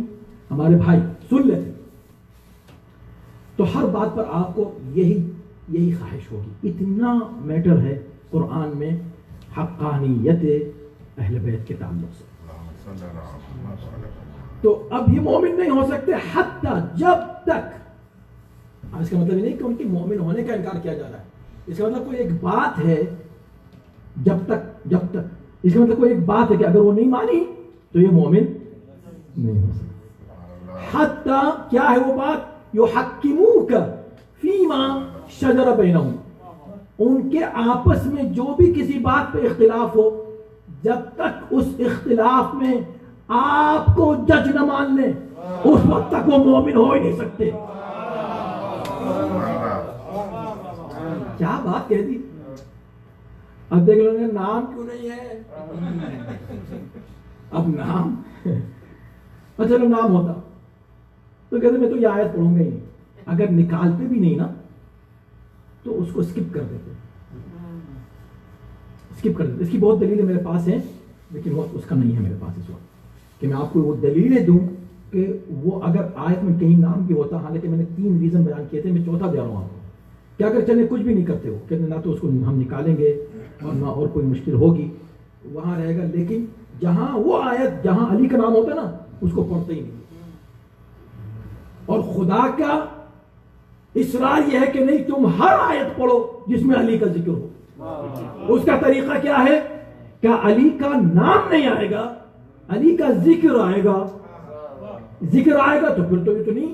C: ہمارے بھائی سن لیتے. تو ہر بات پر آپ کو یہی خواہش ہوگی. اتنا میٹر ہے قرآن میں حقانیت اہل بیت کے تعلق سے. تو اب یہ مومن نہیں ہو سکتے حتی، جب تک. اب اس کا مطلب یہ نہیں کہ ان کے مومن ہونے کا انکار کیا جا رہا ہے. اس کا مطلب کوئی ایک بات ہے جب تک اس کا مطلب کوئی ایک بات ہے کہ اگر وہ نہیں مانی تو یہ مومن نہیں ہو سکتا. حتی کیا ہے وہ بات؟ یحکموک فیما شجر بینہم، ان کے آپس میں جو بھی کسی بات پہ اختلاف ہو، جب تک اس اختلاف میں آپ کو جج نہ مان لیں اس وقت تک وہ مومن ہو ہی نہیں سکتے. کیا بات کہہ دی. اب دیکھ لو نام کیوں نہیں ہے. اب نام اچھا نام ہوتا تو کہتے میں تو یہ آیت پڑھوں گا ہی نہیں. اگر نکالتے بھی نہیں نا تو اس کو اسکپ کر دیتے. اس کی بہت دلیلیں میرے پاس ہیں لیکن وہ اس کا نہیں ہے میرے پاس اس وقت کہ میں آپ کو وہ دلیلیں دوں کہ وہ اگر آیت میں کہیں نام بھی ہوتا. حالانکہ میں نے 3 ریزن بیان کیے تھے، میں چوتھا دے رہا ہوں آپ کو کہ اگر چلے کچھ بھی نہیں کرتے ہو کہ نہ تو اس کو ہم نکالیں گے اور نہ اور کوئی مشکل ہوگی، وہاں رہے گا. لیکن جہاں وہ آیت جہاں علی کا نام ہوتا ہے نا اس کو پڑھتے ہی نہیں. اور خدا کا اصرار یہ ہے کہ نہیں تم ہر آیت پڑھو جس میں علی کا ذکر ہو. اس کا طریقہ کیا ہے؟ کیا علی کا نام نہیں آئے گا، علی کا ذکر آئے گا. ذکر آئے گا تو پھر تو یہ تو نہیں،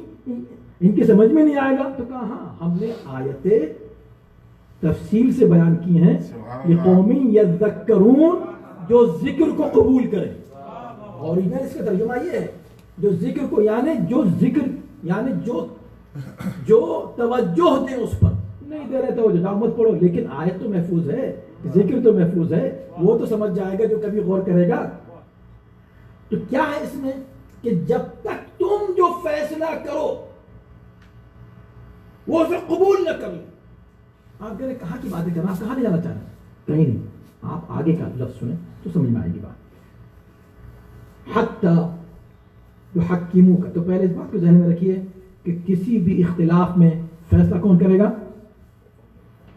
C: ان کی سمجھ میں نہیں آئے گا. تو کہا ہاں ہم نے آیتیں تفصیل سے بیان کی ہیں لقوم یذکرون، جو ذکر کو قبول کریں. اور اس کا ترجمہ یہ ہے جو ذکر کو یعنی جو توجہ دیں اس پر. نہیں دے رہے توجہ مت پڑھو، لیکن آیت تو محفوظ ہے، ذکر تو محفوظ ہے، وہ تو سمجھ جائے گا جو کبھی غور کرے گا. تو کیا ہے اس میں کہ جب تک تم جو فیصلہ کرو وہ اسے قبول نہ کرو. آپ کہہ رہے کہاں کی باتیں کرنا، آپ کہاں لے جانا چاہ رہے ہیں؟ کہیں نہیں. آپ آگے کا لفظ سنیں تو سمجھ میں آئے گی بات. حتی یحکموک، تو پہلے اس بات کو ذہن میں رکھیے کہ کسی بھی اختلاف میں فیصلہ کون کرے گا؟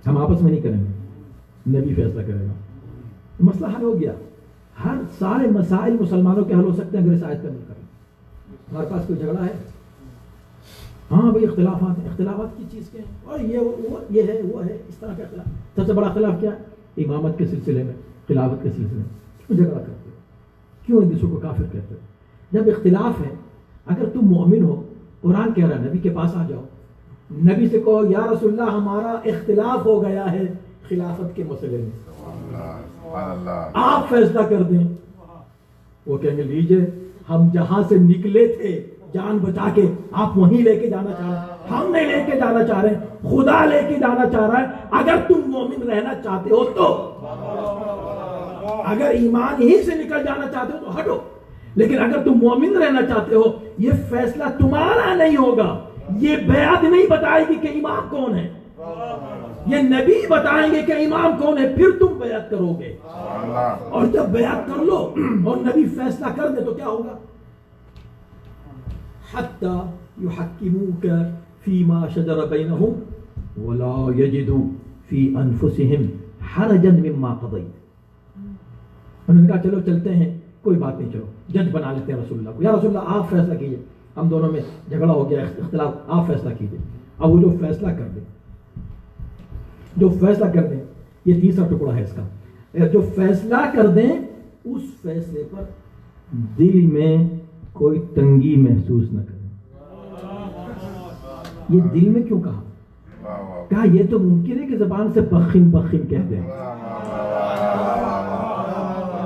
C: ہم آپس میں نہیں کریں گے، نبی فیصلہ کرے گا. مسئلہ حل ہو گیا. ہر سارے مسائل مسلمانوں کے حل ہو سکتے ہیں اگر اس آیت پر عمل کریں. ہمارے پاس کوئی جھگڑا ہے؟ ہاں بھائی اختلافات ہیں، اختلافات کی چیز کیا ہے؟ اور یہ ہے وہ ہے، اس طرح کا اختلاف. سب سے بڑا اختلاف کیا ہے؟ امامت کے سلسلے میں، خلافت کے سلسلے میں. کیوں جھگڑا کرتے ہو؟ کیوں ایک دوسرے کو کافر کہتے ہو؟ جب اختلاف ہے، اگر تم مومن ہو، قرآن کہہ رہا ہے نبی کے پاس آ جاؤ، نبی سے کہو یا رسول اللہ ہمارا اختلاف ہو گیا ہے خلافت کے مسئلے میں، آپ فیصلہ کر دیں. وہ کہیں گے لیجئے، ہم جہاں سے نکلے تھے جان بچا کے آپ وہیں لے کے جانا چاہ رہے ہیں، ہم نہیں لے کے جانا چاہ رہے ہیں، خدا لے کے جانا چاہ رہا ہے. اگر تم مومن رہنا چاہتے ہو تو، اگر ایمان ہی سے نکل جانا چاہتے ہو تو ہٹو. لیکن اگر تم مومن رہنا چاہتے ہو، یہ فیصلہ تمہارا نہیں ہوگا، یہ بیعت نہیں بتائے گی کہ امام کون ہے، یہ نبی بتائیں گے کہ امام کون ہے، پھر تم بیعت کرو گے. اور جب بیعت کر لو اور نبی فیصلہ کر دے تو کیا ہوگا؟ حَتَّى يُحَكِّمُوكَ فِي مَا شَجَرَ بَيْنَهُمْ وَلَا يَجِدُوا فِي أَنفُسِهِمْ حَرَجًا مِمَّا قَضَيْتَ. انہوں نے کہا چلو چلتے ہیں، کوئی بات نہیں، چلو جج بنا لیتے ہیں رسول اللہ کو. یا رسول اللہ آپ فیصلہ کیجئے، ہم دونوں میں جھگڑا ہو گیا، اختلاف، آپ فیصلہ کیجئے. اب وہ جو فیصلہ کر دیں، جو فیصلہ کر دیں، یہ تیسرا ٹکڑا ہے اس کا، جو فیصلہ کر دیں اس فیصلے پر دل میں کوئی تنگی محسوس نہ کریں. یہ دل میں کیوں کہا یہ تو ممکن ہے کہ زبان سے بخن بخن کہہ دیں،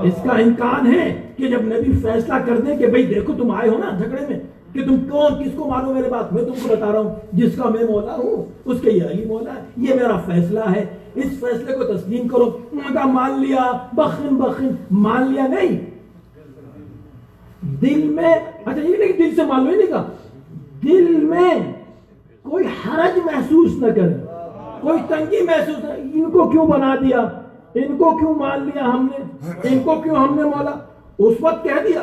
C: اس کا امکان ہے کہ جب نبی فیصلہ کر دیں کہ بھئی دیکھو تم آئے ہو نا جھگڑے میں، کہ تم کون، کس کو مانو میرے بات، میں تم کو بتا رہا ہوں جس کا میں مولا ہوں اس کے یہ علی مولا ہے، یہ میرا فیصلہ ہے، اس فیصلے کو تسلیم کرو. ان کا مان لیا، بخن بخن مان لیا نہیں، دل میں، اچھا یہ نہیں کہ دل سے مان لو، یہ نہیں کہا، دل میں کوئی حرج محسوس نہ کرے، کوئی تنگی محسوس نہ، ان کو کیوں بنا دیا، ان کو کیوں مان لیا ہم نے، ان کو کیوں ہم نے مولا. اس وقت کہہ دیا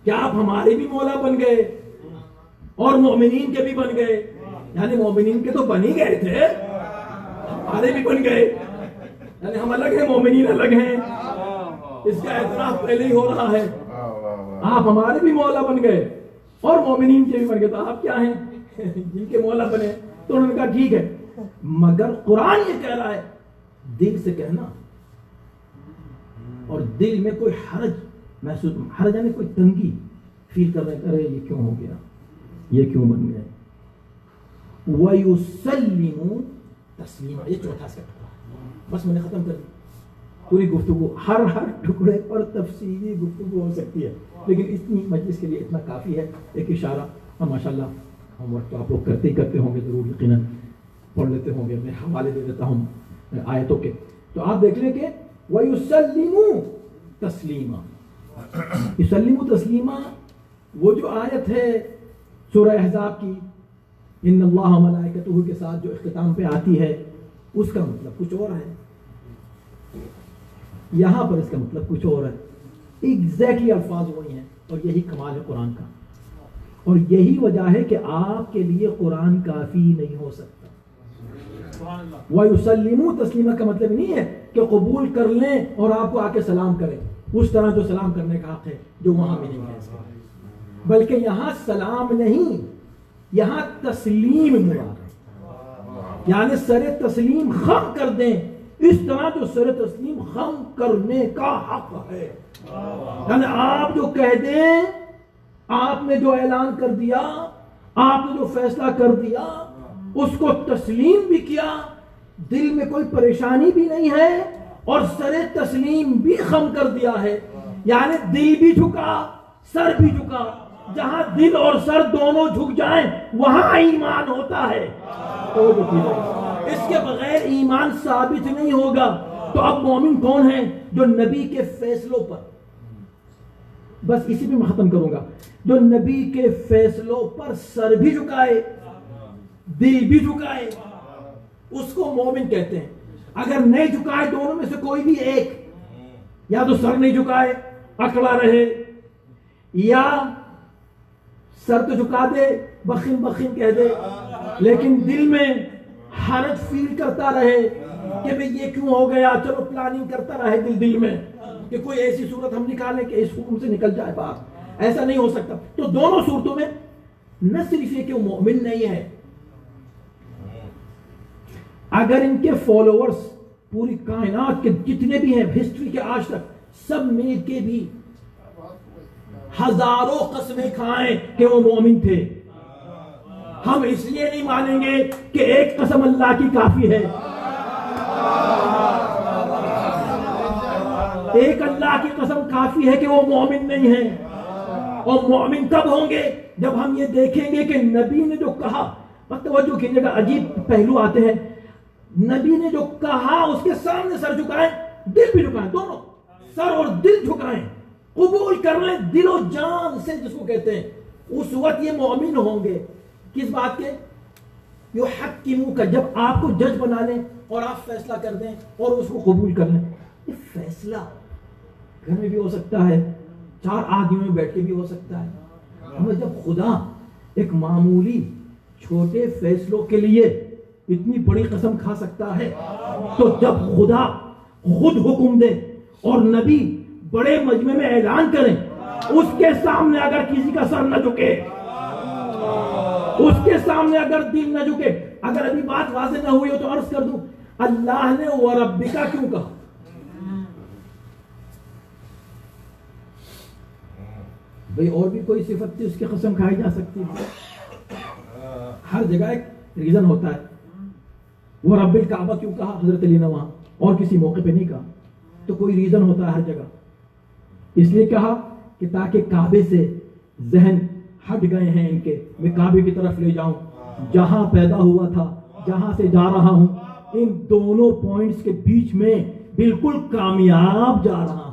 C: کہ آپ ہمارے بھی مولا بن گئے اور مومنین کے بھی بن گئے، یعنی مومنین کے تو بن ہی گئے تھے، ہمارے بھی بن گئے، یعنی ہم الگ ہیں، مومنین الگ ہیں، اس کا اعتراف پہلے ہی ہو رہا ہے. آپ ہمارے بھی مولا بن گئے اور مومنین کے بھی بن گئے، تو آپ کیا ہیں جن کے مولا بنے. تو انہوں نے کہا ٹھیک ہے، مگر قرآن یہ کہہ رہا ہے دل سے کہنا، اور دل میں کوئی حرج محسوس، حرج یعنی کوئی تنگی فیل کر رہے، ارے یہ کیوں ہو گیا، یہ کیوں بن گئے. وَيُسَلِّمُ تسلیمہ، یہ چوتھا سٹیپ ہے. بس میں نے ختم کر دی. پوری گفتگو ہر ٹکڑے پر تفصیلی گفتگو ہو سکتی ہے، لیکن اتنی مجلس کے لیے اتنا کافی ہے. ایک اشارہ، اور ماشاءاللہ ہم وقت تو آپ لوگ کرتے ہی کرتے ہوں گے، ضرور یقیناً پڑھ لیتے ہوں گے، میں حوالے دے دیتا ہوں آیتوں کے، تو آپ دیکھ لیں کہ وَيُسَلِّمُ تسلیمہ. یسلم تسلیمہ وہ جو آیت ہے سورہ احزاب کی، ان اللہ ملائکتہ کے ساتھ جو اختتام پہ آتی ہے، اس کا مطلب کچھ اور ہے، یہاں پر اس کا مطلب کچھ اور ہے. ایگزیکٹلی الفاظ وہی ہیں، اور یہی کمال ہے قرآن کا، اور یہی وجہ ہے کہ آپ کے لیے قرآن کافی نہیں ہو سکتا. وَيُسَلِّمُ تسلیمہ کا مطلب نہیں ہے کہ قبول کر لیں اور آپ کو آ کے سلام کریں، اس طرح جو سلام کرنے کا حق ہے جو وہاں بھی نہیں ہے اس کا، بلکہ یہاں سلام نہیں، یہاں تسلیم مراد ہے، یعنی سر تسلیم خم کر دیں، اس طرح جو سر تسلیم خم کرنے کا حق ہے. یعنی آپ جو کہہ دیں، آپ نے جو اعلان کر دیا، آپ نے جو فیصلہ کر دیا، اس کو تسلیم بھی کیا، دل میں کوئی پریشانی بھی نہیں ہے، اور سر تسلیم بھی خم کر دیا ہے، یعنی دل بھی جھکا، سر بھی جھکا. جہاں دل اور سر دونوں جھک جائیں وہاں ایمان ہوتا ہے. اس کے بغیر ایمان ثابت نہیں ہوگا. تو اب مومن کون ہیں؟ جو نبی کے فیصلوں پر، بس اسی پہ میں ختم کروں گا، جو نبی کے فیصلوں پر سر بھی جھکائے، دل بھی جھکائے، اس کو مومن کہتے ہیں. اگر نہیں جھکائے دونوں میں سے کوئی بھی ایک، یا تو سر نہیں جھکائے اکڑا رہے، یا سر تو جھکا دے بخن بخن کہہ دے لیکن دل میں حرج فیل کرتا رہے کہ بھئی یہ کیوں ہو گیا، چلو پلاننگ کرتا رہے دل میں کہ کوئی ایسی صورت ہم نکالیں کہ اس حکم سے نکل جائے باہر. ایسا نہیں ہو سکتا. تو دونوں صورتوں میں نہ صرف یہ کہ وہ مومن نہیں ہے، اگر ان کے فالوورز پوری کائنات کے جتنے بھی ہیں ہسٹری کے آج تک سب مل کے بھی ہزاروں قسمیں کھائیں کہ وہ مومن تھے، ہم اس لیے نہیں مانیں گے کہ ایک قسم اللہ کی کافی ہے. ایک اللہ کی قسم کافی ہے کہ وہ مومن نہیں ہے. اور مومن کب ہوں گے؟ جب ہم یہ دیکھیں گے کہ نبی نے جو کہا، توجہ کیجیے گا، عجیب پہلو آتے ہیں. نبی نے جو کہا اس کے سامنے سر جھکائیں، دل بھی جھکائیں، دونوں سر اور دل جھکائیں، قبول کر لیں دل و جان سے، جس کو کہتے ہیں. اس وقت یہ مومن ہوں گے. کس بات کے؟ یحکموک، جب آپ کو جج بنا لیں اور آپ فیصلہ کر دیں اور اس کو قبول کر لیں. یہ فیصلہ گھر میں بھی ہو سکتا ہے، 4 آدمیوں میں بیٹھ کے بھی ہو سکتا ہے. ہمیں جب خدا ایک معمولی چھوٹے فیصلوں کے لیے اتنی بڑی قسم کھا سکتا ہے، تو جب خدا خود حکم دے اور نبی بڑے مجمع میں اعلان کریں، اس کے سامنے اگر کسی کا سر نہ جھکے، اس کے سامنے اگر دل نہ جھکے، اگر ابھی بات واضح نہ ہوئی ہو تو عرض کر دوں، اللہ نے وَرَبِّكَ کیوں کہا؟ بھئی اور بھی کوئی صفت تھی اس کی قسم کھائی جا سکتی ہے؟ ہر جگہ ایک ریزن ہوتا ہے. وہ رب الکعبہ کیوں کہا حضرت علی نے وہاں اور کسی موقع پہ نہیں کہا؟ تو کوئی ریزن ہوتا ہے ہر جگہ. اس لیے کہا کہ تاکہ کعبے سے ذہن ہٹ گئے ہیں ان کے، میں کعبے کی طرف لے جاؤں، جہاں پیدا ہوا تھا، جہاں سے جا رہا ہوں، ان دونوں پوائنٹس کے بیچ میں بالکل کامیاب جا رہا ہوں.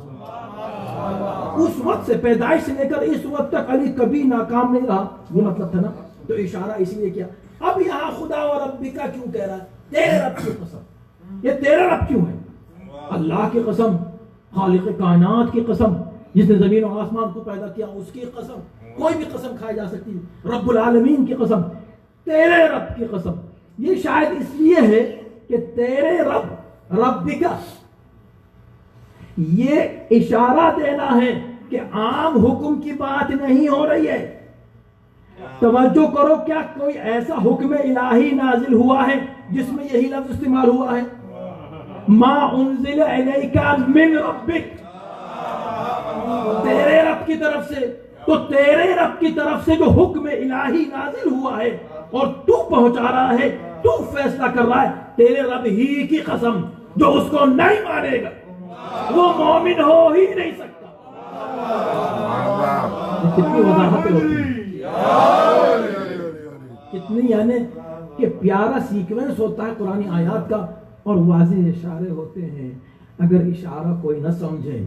C: اس وقت سے پیدائش سے لے کر اس وقت تک علی کبھی ناکام نہیں رہا. یہ مطلب تھا نا. تو اشارہ اس لیے کیا. اب یہاں خدا و ربکا کیوں کہہ رہا ہے؟ تیرے رب کی قسم. یہ تیرا رب کیوں ہے؟ اللہ کی قسم، خالق کائنات کی قسم، جس نے زمین و آسمان کو پیدا کیا اس کی قسم. کوئی بھی قسم کھائی جا سکتی ہے. رب العالمین کی قسم، تیرے رب کی قسم. یہ شاید اس لیے ہے کہ تیرے رب، ربکا، یہ اشارہ دینا ہے کہ عام حکم کی بات نہیں ہو رہی ہے. توجہ کرو، کیا کوئی ایسا حکم الہی نازل ہوا ہے جس میں یہی لفظ استعمال ہوا ہے؟ ما انزل الیک من ربک، تیرے رب کی طرف سے. تو تیرے رب کی طرف سے جو حکم الہی نازل ہوا ہے اور تو پہنچا رہا ہے، تو فیصلہ کر رہا ہے، تیرے رب ہی کی قسم، جو اس کو نہیں مانے گا وہ مومن ہو ہی نہیں سکتا. کتنی وضاحتیں ہوتی ہیں، کتنی، یعنی کہ پیارا سیکوینس ہوتا ہے قرآن آیات کا اور واضح اشارے ہوتے ہیں. اگر اشارہ کوئی نہ سمجھے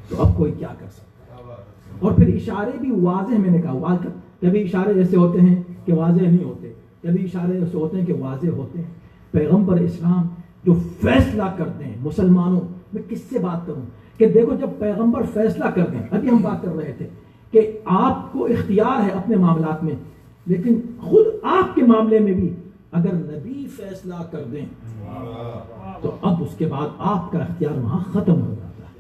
C: تو اب کوئی کیا کر سکتا ہے. اور پھر اشارے بھی واضح، میں نے کہا کبھی اشارے ایسے ہوتے ہیں کہ واضح نہیں ہوتے، کبھی اشارے ایسے ہوتے ہیں کہ واضح ہوتے ہیں. پیغمبر اسلام جو فیصلہ کرتے ہیں مسلمانوں، میں کس سے بات کروں کہ دیکھو جب پیغمبر فیصلہ کر دیں، ابھی ہم بات کر رہے تھے کہ آپ کو اختیار ہے اپنے معاملات میں، لیکن خود آپ کے معاملے میں بھی اگر نبی فیصلہ کر دیں تو اب اس کے بعد آپ کا اختیار وہاں ختم ہو جاتا ہے.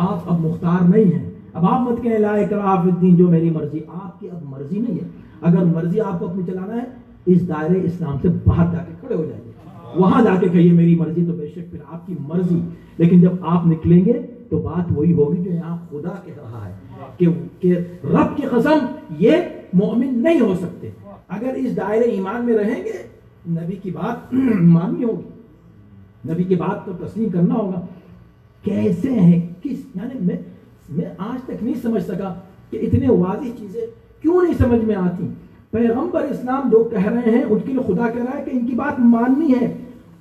C: آپ اب مختار نہیں ہیں. اب آپ مت کہیں لا اکراہ فی الدین، جو میری مرضی. آپ کی اب مرضی نہیں ہے. اگر مرضی آپ کو اپنی چلانا ہے، اس دائرے اسلام سے باہر جا کے کھڑے ہو جائیے، وہاں جا کے کہیے میری مرضی. تو بے شک پھر آپ کی مرضی، لیکن جب آپ نکلیں گے تو بات وہی ہوگی جو یہاں خدا کہہ رہا ہے کہ رب کی قسم یہ مومن نہیں ہو سکتے. اگر اس دائرے ایمان میں رہیں گے، نبی کی بات ماننی ہوگی، نبی کی بات کو تسلیم کرنا ہوگا. کیسے ہیں، کس، یعنی میں آج تک نہیں سمجھ سکا کہ اتنے واضح چیزیں کیوں نہیں سمجھ میں آتی. پیغمبر اسلام جو کہہ رہے ہیں ان کے لیے خدا کہہ رہا ہے کہ ان کی بات ماننی ہے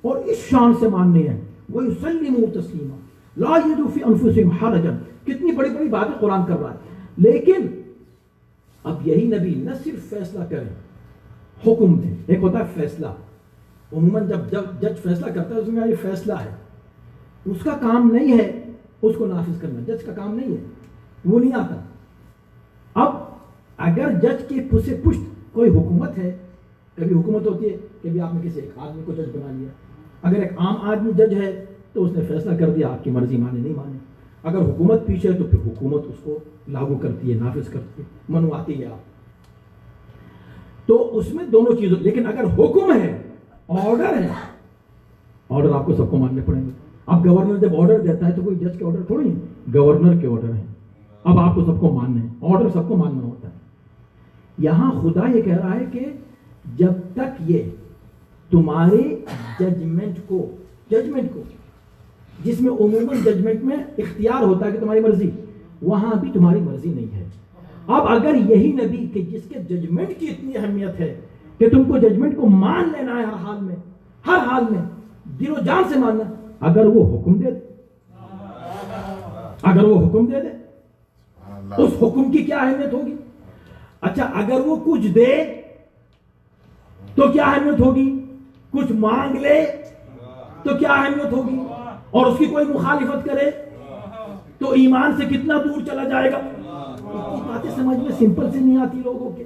C: اور اس شان سے ماننی ہے. وَيُسَلِّمُوا تَسْلِيمًا لَا يَجِدُوا فِي أَنفُسِهِمْ حَرَجًا. کتنی بڑی بڑی باتیں قرآن کر رہا ہے. لیکن اب یہی نبی نہ صرف فیصلہ کریں، حکم دیں. ایک ہوتا ہے فیصلہ، عموماً جب جج فیصلہ کرتا ہے اس میں یہ فیصلہ ہے، اس کا کام نہیں ہے اس کو نافذ کرنا، جج کا کام نہیں ہے، وہ نہیں آتا. اب اگر جج کے پشت کوئی حکومت ہے، کبھی حکومت ہوتی ہے، کبھی آپ نے کسی ایک آدمی کو جج بنا لیا. اگر ایک عام آدمی جج ہے تو اس نے فیصلہ کر دیا، آپ کی مرضی مانے نہیں مانے. اگر حکومت پیچھے ہے تو پھر حکومت اس کو لاگو کرتی ہے، نافذ کرتی ہے، منواتی ہے آپ. تو اس میں دونوں چیزوں، لیکن اگر حکم ہے، آرڈر ہے، آرڈر آپ کو سب کو ماننے پڑیں گے. اب گورنر جب آرڈر دیتا ہے تو کوئی جج کے آرڈر تھوڑی ہے، گورنر کے آرڈر ہیں. اب آپ کو سب کو ماننے ہیں، آرڈر سب کو ماننا ہوتا ہے. یہاں خدا یہ کہہ رہا ہے کہ جب تک یہ تمہارے ججمنٹ کو جس میں عموماً ججمنٹ میں اختیار ہوتا ہے کہ تمہاری مرضی، وہاں بھی تمہاری مرضی نہیں ہے. اب اگر یہی نبی کہ جس کے ججمنٹ کی اتنی اہمیت ہے کہ تم کو ججمنٹ کو مان لینا ہے ہر حال میں دل و جان سے ماننا، اگر وہ حکم دے دے اس حکم کی کیا اہمیت ہوگی؟ اچھا اگر وہ کچھ دے تو کیا اہمیت ہوگی؟ کچھ مانگ لے تو کیا اہمیت ہوگی؟ اور اس کی کوئی مخالفت کرے تو ایمان سے کتنا دور چلا جائے گا. اتنی باتیں سمجھ میں سمپل سے نہیں آتی لوگوں کے.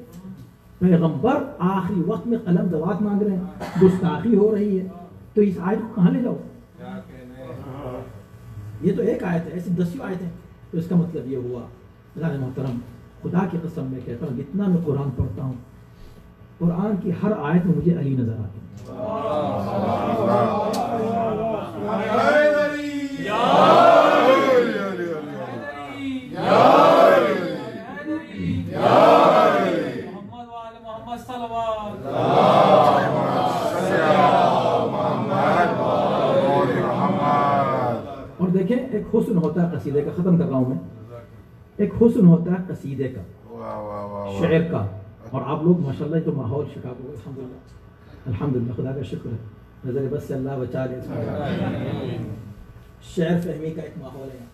C: پیغمبر آخری وقت میں قلم دوات مانگ رہے ہیں، گستاخی ہو رہی ہے، تو اس آیت کو کہاں لے جاؤ؟ یہ تو ایک آیت ہے، ایسی 10 آیت ہے. تو اس کا مطلب یہ ہوا اللہ محترم، خدا کی قسم میں کہتا ہوں جتنا میں قرآن پڑھتا ہوں، قرآن کی ہر آیت میں مجھے علی نظر آتا ہے. اور دیکھیں ایک حسن ہوتا ہے قصیدے کا، ختم کر رہا ہوں میں، ایک حسن ہوتا ہے قصیدے کا، شعر کا. اور آپ لوگ ماشاءاللہ جو ماحول شکاگو، الحمدللہ خدا کا شکر ہے، نظر بس سے اللہ بچا لے. شعر فہمی کا ایک ماحول ہے.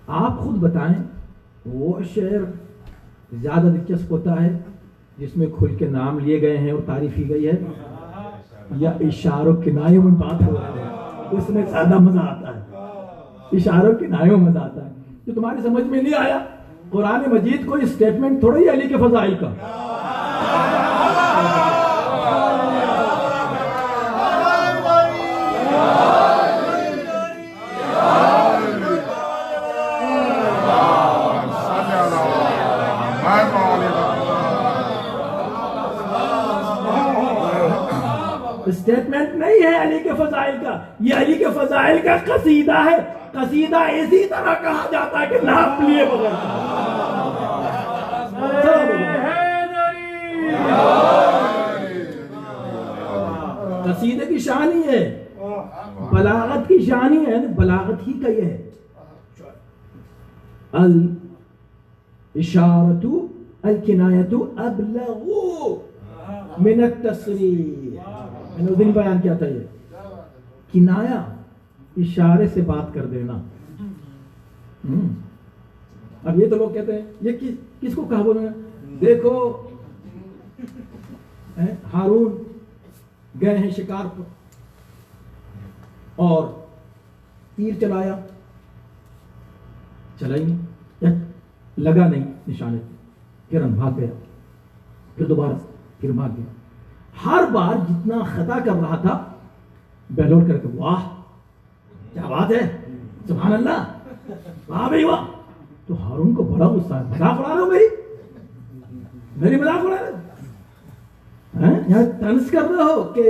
C: آپ خود بتائیں وہ شعر زیادہ دلچسپ ہوتا ہے جس میں کھل کے نام لیے گئے ہیں اور تعریف کی گئی ہے، یا اشاروں کنایوں میں بات ہو رہی ہے اس میں زیادہ مزہ آتا ہے؟ اشاروں کنایوں میں مزہ آتا ہے. جو تمہاری سمجھ میں نہیں آیا، قرآن مجید کوئی اسٹیٹمنٹ تھوڑا ہی علی کے فضائل کا. اسٹیٹمنٹ نہیں ہے علی کے فضائل کا، یہ علی کے فضائل کا قصیدہ ہے. قصیدہ اسی طرح کہا جاتا ہے کہ ناپ لیے بغیر. قصیدے کی شان ہی ہے، بلاغت کی شان ہی ہے، بلاغت ہی کا یہ ہے. الاشارۃ الکنایۃ ابلغ من التصریح. میں نے اس دن بیان کیا تھا، یہ کنایا اشارے سے بات کر دینا. اب یہ تو لوگ کہتے ہیں یہ کس کو کہا بولے؟ دیکھو ہارون گئے ہیں شکار پر اور تیر چلایا، چلا ہی نہیں، لگا نہیں نشانے، پھر بھاگ گیا، پھر دوبارہ پھر بھاگ گیا. ہر بار جتنا خطا کر رہا تھا بہلول کر کے واہ کیا بات ہے، سبحان اللہ، واہ بھائی واہ. تو ہارون کو بڑا غصہ ہے، مذاق اڑا رہے ہو میری مذاق اڑا رہے ہیں، یہاں طنز کر رہے ہو کہ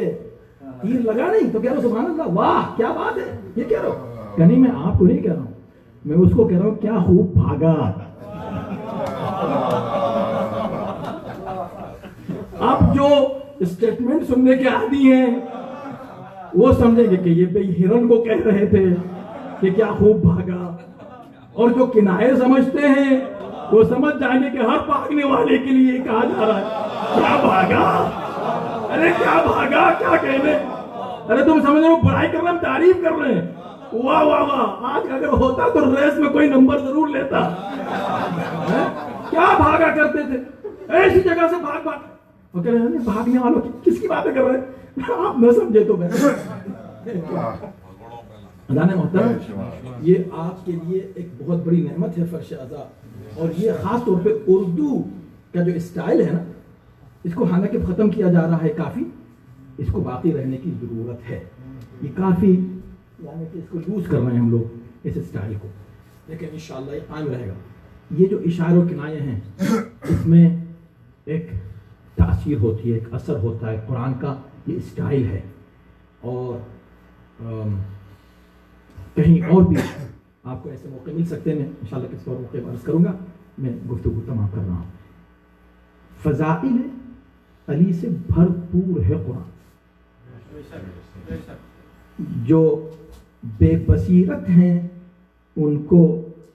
C: تیر لگا نہیں تو کہہ رہا ہو سبحان اللہ واہ کیا بات ہے، یہ کہہ رہا ہو. کہ نہیں، میں آپ کو نہیں کہہ رہا ہوں، میں اس کو کہہ رہا ہوں کیا خوب بھاگا. اب جو اسٹیٹمنٹ سننے کے عادی ہیں وہ سمجھیں گے کہ یہ بھئی ہرن کو کہہ رہے تھے کہ کیا خوب بھاگا، اور جو کنایے سمجھتے ہیں وہ سمجھ جائیں گے کہ ہر بھاگنے والے کے لیے کہا جا رہا ہے کیا بھاگا، ارے کیا بھاگا، کیا کہنے، ارے تم سمجھ رہے ہو برائی کر رہے ہیں، تعریف کر رہے ہیں، واہ واہ واہ. آج اگر ہوتا تو ریس میں کوئی نمبر ضرور لیتا. کیا بھاگا کرتے تھے، ایسی جگہ سے بھاگ بھاگ. وہ کہہ رہے ہیں بھاگنے والوں کس کی باتیں کر رہے ہیں، آپ نہ سمجھے تو میں. اللہ نے محترم، یہ آپ کے لیے ایک بہت بڑی نعمت ہے فرش ازا. اور یہ خاص طور پہ اردو کا جو اسٹائل ہے نا، اس کو حالانکہ ختم کیا جا رہا ہے کافی، اس کو باقی رہنے کی ضرورت ہے. یہ کافی یعنی کہ اس کو یوز کر رہے ہیں ہم لوگ. اس اسٹائل کو، لیکن انشاءاللہ یہ قائم رہے گا. یہ جو اشارے و کنایے ہیں اس میں ایک تاثیر ہوتی ہے، ایک اثر ہوتا ہے. قرآن کا یہ اسٹائل ہے، اور کہیں اور بھی آپ کو ایسے موقع مل سکتے ہیں. میں انشاءاللہ کسی اور موقع پر عرض کروں گا. میں گفتگو تمام کر رہا ہوں. فضائل علی سے بھرپور ہے قرآن. جو بے بصیرت ہیں ان کو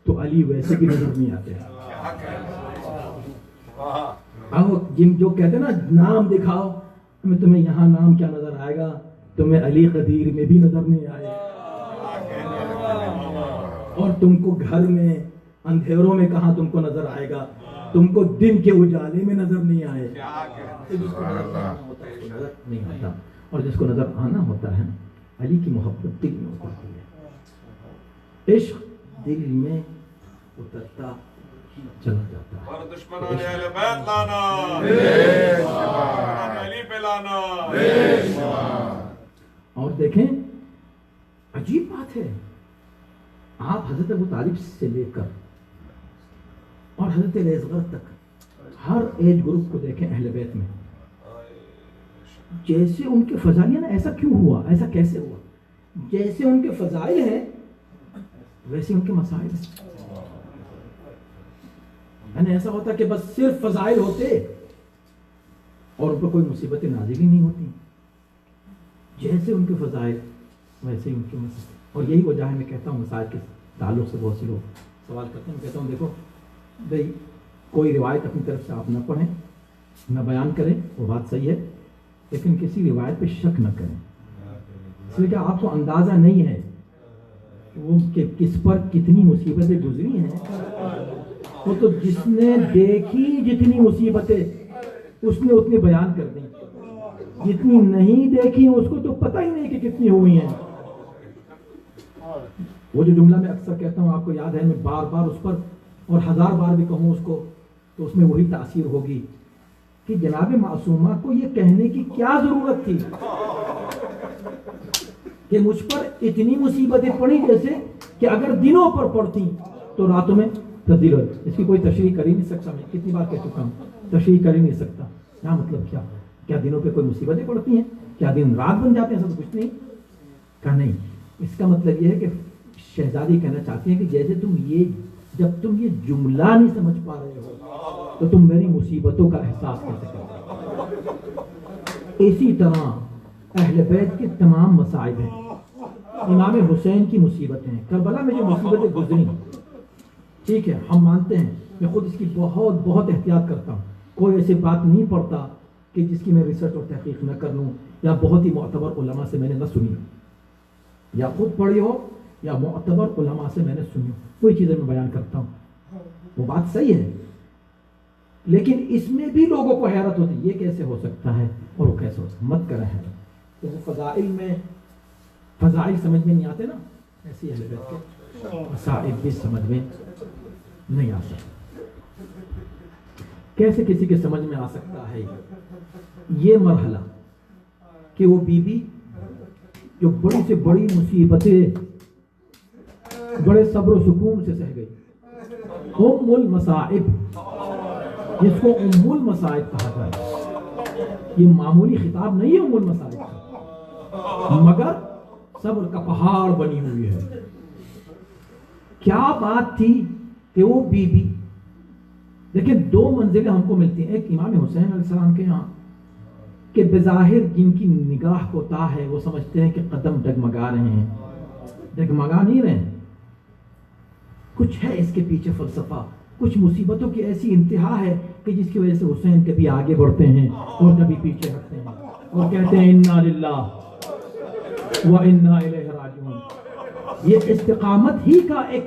C: تو علی ویسے بھی نظر نہیں آتے ہیں. جن جو کہتے ہیں نا نام دکھاؤ، تمہیں یہاں نام کیا نظر آئے گا، تمہیں علی قدیر میں بھی نظر نہیں آئے گا، اور تم کو گھر میں اندھیروں میں کہاں تم کو نظر آئے گا، تم کو دن کے اجالے میں نظر نہیں آئے. جس کو نظر آنا ہوتا ہے اس کو نظر نہیں آتا، اور جس کو نظر آنا ہوتا ہے علی کی محبت دل میں اترتی ہے، عشق دل میں اترتا چلا جاتا ہے.
B: اور دشمنان اہل بیت لانا، علی پہ لانا.
C: اور دیکھیں عجیب بات ہے، آپ حضرت ابو طالب سے لے کر اور حضرت اصغر تک ہر ایج گروپ کو دیکھیں اہل بیت میں، جیسے ان کے فضائل نا، ایسا کیوں ہوا، ایسا کیسے ہوا؟ جیسے ان کے فضائل ہیں ویسے ان کے مسائل ہیں. یعنی ایسا ہوتا کہ بس صرف فضائل ہوتے اور ان پر کوئی مصیبتیں نازل ہی نہیں ہوتی. جیسے ان کے فضائل ویسے ہی ان کے مسائل. اور یہی وجہ ہے میں کہتا ہوں مسائل کے تعلق سے بہت سے لوگ سوال کرتے ہیں. میں کہتا ہوں دیکھو بھائی، کوئی روایت اپنی طرف سے آپ نہ پڑھیں نہ بیان کریں، وہ بات صحیح ہے، لیکن کسی روایت پہ شک نہ کریں، اس لیے کہ آپ کو اندازہ نہیں ہے وہ کہ کس پر کتنی مصیبتیں گزری ہیں. وہ تو جس نے دیکھی جتنی مصیبتیں اس نے اتنی بیان کر دی، جتنی نہیں دیکھی اس کو تو پتہ ہی نہیں کہ کتنی ہوئی ہیں. وہ جو جملہ میں اکثر کہتا ہوں آپ کو یاد ہے، میں بار بار اس پر اور 1000 بار بھی کہوں اس کو تو اس میں وہی تاثیر ہوگی کہ جناب معصومہ کو یہ کہنے کی کیا ضرورت تھی کہ مجھ پر اتنی مصیبتیں پڑی، جیسے کہ اگر دنوں پر پڑتی تو راتوں میں تبدیل ہوتی. اس کی کوئی تشریح کر ہی نہیں سکتا. میں کتنی بار کہہ چکا ہوں، تشریح کر ہی نہیں سکتا. کیا مطلب، کیا دنوں پہ کوئی مصیبتیں پڑتی ہیں، کیا دن رات بن جاتے ہیں؟ ایسا تو کچھ نہیں کہا. نہیں، اس کا مطلب یہ ہے کہ شہزادی کہنا چاہتی ہیں کہ جیسے جب تم یہ جملہ نہیں سمجھ پا رہے ہو تو تم میری مصیبتوں کا احساس کیسے کرتے؟ اسی طرح اہل بیت کے تمام مصائب ہیں. امام حسین کی مصیبتیں ہیں، کربلا میں جو مصیبتیں گزری، ٹھیک ہے ہم مانتے ہیں. میں خود اس کی بہت بہت احتیاط کرتا ہوں. کوئی ایسی بات نہیں پڑھتا کہ جس کی میں ریسرچ اور تحقیق نہ کر لوں، یا بہت ہی معتبر علماء سے میں نے نہ سنی، یا خود پڑھی ہو یا معتبر علماء سے میں نے سنی. کوئی چیزیں میں بیان کرتا ہوں، وہ بات صحیح ہے، لیکن اس میں بھی لوگوں کو حیرت ہوتی ہے یہ کیسے ہو سکتا ہے اور وہ کیسے ہو سکتا ہے. مت کریں حیرت. تو وہ فضائل سمجھ میں نہیں آتے نا، ایسی اہل بیت کے مسائل بھی سمجھ میں نہیں آ سکتا. کیسے کسی کے سمجھ میں آ سکتا ہے یہ مرحلہ کہ وہ بی بی جو بڑی سے بڑی مصیبتیں بڑے صبر و سکون سے سہ گئی، ام المصائب، جس کو ام المصائب کہا جائے. یہ معمولی خطاب نہیں ہے ام المصائب کا، مگر صبر کا پہاڑ بنی ہوئی ہے. کیا بات تھی کہ وہ بی بی، لیکن 2 منزلیں ہم کو ملتی ہیں. ایک امام حسین علیہ السلام کے یہاں کہ بظاہر جن کی نگاہ کوتاہ ہے وہ سمجھتے ہیں کہ قدم ڈگمگا رہے ہیں. ڈگمگا نہیں رہے ہیں، کچھ ہے اس کے پیچھے فلسفہ. کچھ مصیبتوں کی ایسی انتہا ہے کہ جس کی وجہ سے حسین کبھی آگے بڑھتے ہیں اور کبھی پیچھے ہٹتے ہیں اور کہتے ہیں انا للہ و انا الیہ راجعون. یہ استقامت ہی کا ایک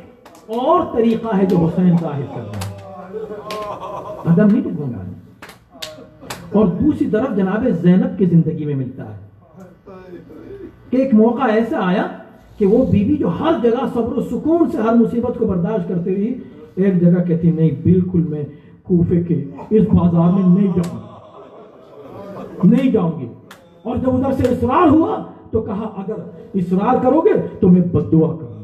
C: اور طریقہ ہے جو حسین ظاہر کر رہے ہیں، قدم نہیں ڈگمگانے. اور دوسری طرف جناب زینب کی زندگی میں ملتا ہے کہ ایک موقع ایسا آیا کہ وہ بیوی جو ہر جگہ صبر و سکون سے ہر مصیبت کو برداشت کرتے رہی، ایک جگہ کہتی نہیں بالکل میں کوفے کے اس بازار میں نہیں جاؤں گی. اور جب ادھر سے اصرار ہوا تو کہا اگر اصرار کرو گے تو میں بد دعا کروں گی.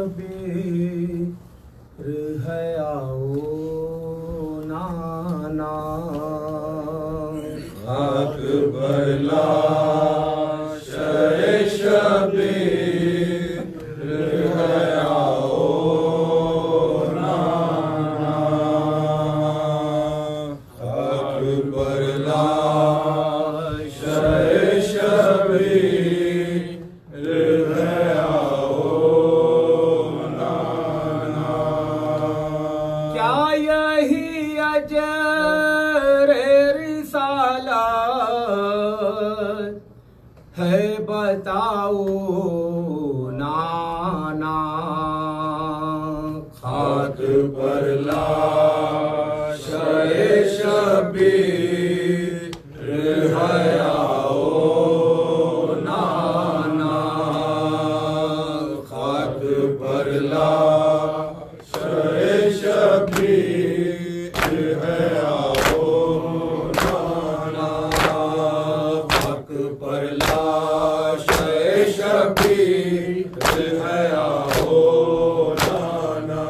F: شبیر ہے آؤ نانا
C: اکبر لاش شبیر ہے آؤ نانا اکبر لاش شبیر ہے آؤ نانا
F: کیا یہی اجر رسالت ہے بتاؤ نانا
C: خاک پر لاش شبیر ہے آؤ نانا خاک پر لاش شبیر ہے آؤ نانا خاک پر لاش شبیر ہے آؤ نانا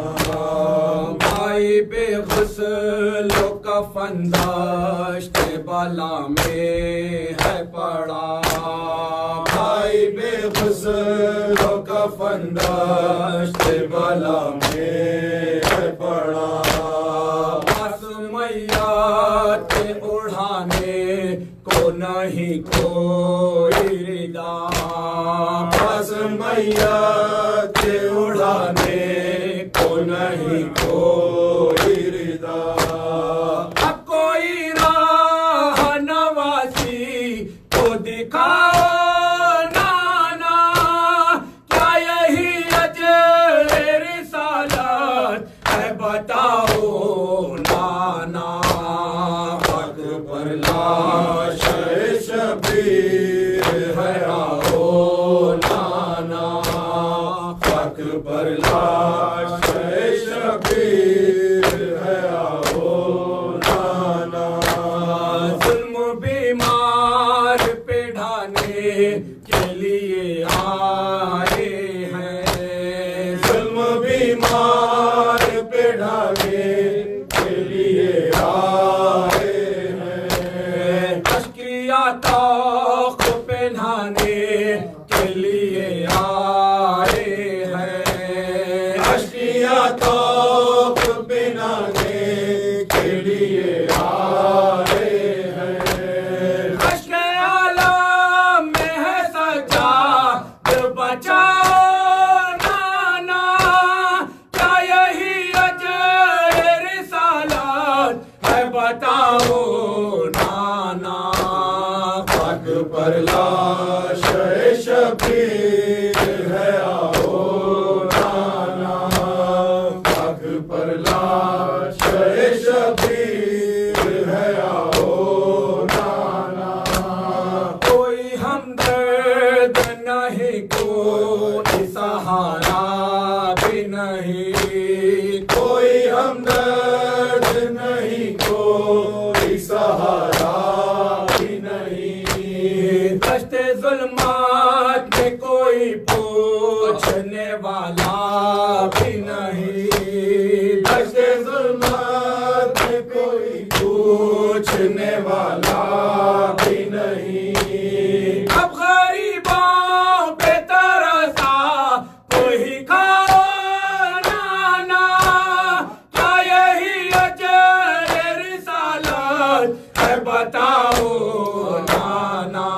F: بھائی بے غسل و کفن داشت بالا میں ہے پڑا
C: بھائی بے غسل و کفن داشت بالا میں ہے پڑا
F: بس میات کے اڑھانے کو نہیں کوئی ردا
C: بس میت کے اڑانے کو نہیں کوئی ردا
F: اب کوئی راہ نواسی کو دکھاؤ نانا کیا یہی اجر رسالت ہے بتاؤ نانا
C: خاک پر لاش شبیر ہے آؤ نانا خاک پر لاش شبیر ہے آؤ نانا
F: ظلم بیمار پہ ڈھانے کے لیے آئے ہیں
C: ظلم بیمار پہ ڈھانے کے لیے آئے ہیں
F: تشکریہ طاق پہنانے کے لیے آئے ہیں
C: اشکیا توپ بنانے کے لیے آئے ہیں
F: اشک عالم میں ہے سجاد بچاؤ نانا کیا یہی اجر رسالت ہے بتاؤ نانا
C: خاک پر لاش شبیر ہے آؤ نانا خاک پر لاش شبیر ہے آؤ نانا
F: کوئی ہمدرد نہیں کوئی سہارا بھی نہیں
C: کوئی ہمدرد نہیں کوئی سہارا بھی نہیں
F: دشت ظلمات میں کوئی پوچھنے والا بھی نہیں
C: دشت ظلمات میں کوئی پوچھنے والا بھی نہیں
F: اب غریبوں پہ ترسا وہی کھاؤ نانا کیا یہی اجر رسالت ہے بتاؤ نانا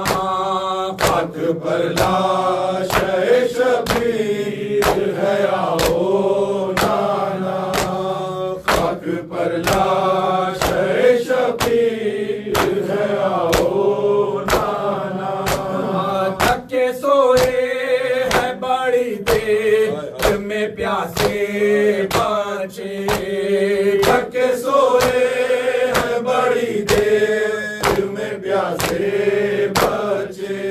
C: خاک پر لاش شبیر ہے آؤ نانا
F: بچے تھک کے سوئے ہیں بڑی دیر میں پیاسے بچے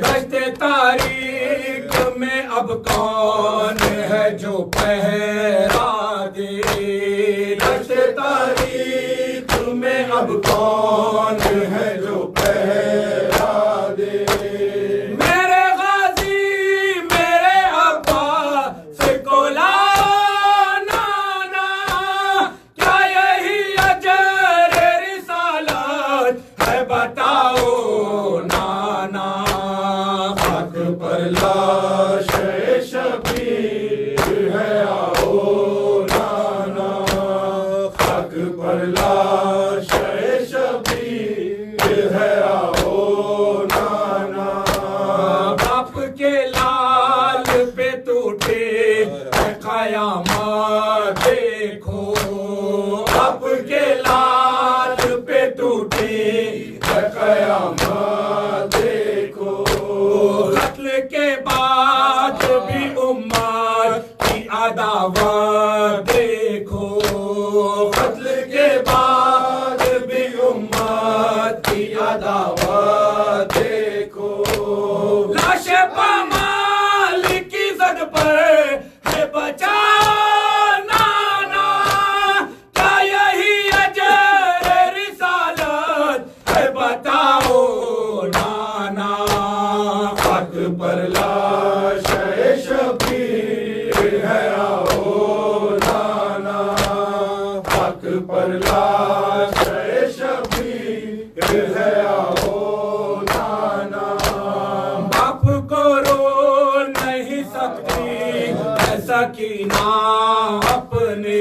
F: دشت تاریخ میں اب کون ہے جو پہرا دے دشت تاریخ میں اب کون ہے جو پہرا دے میرے غازی میرے ابا سے کولا نانا کیا یہی اجر رسالت ہے بتاؤ نانا خاک پر لاش شبیر ہے آؤ نانا خاک پر لاش شبیر ہے آؤ نانا باپ کے لال پہ ٹوٹے قیامت دیکھو باپ کے لال پہ ٹوٹے قیامت دیکھو قتل کے بعد بھی امت کی عداوت دیکھو قتل کے بعد بھی امت کی عداوت دیکھو لاش پامال کی زد پر ہے بچا نانا کیا یہی اجر رسالت ہے بتاؤ نانا خاک پر لاش شبیر ہے آؤ نانا خاک پر لاش شبیر ہے آؤ نانا باپ کو رو نہیں سکتی ہے سکینہ اپنے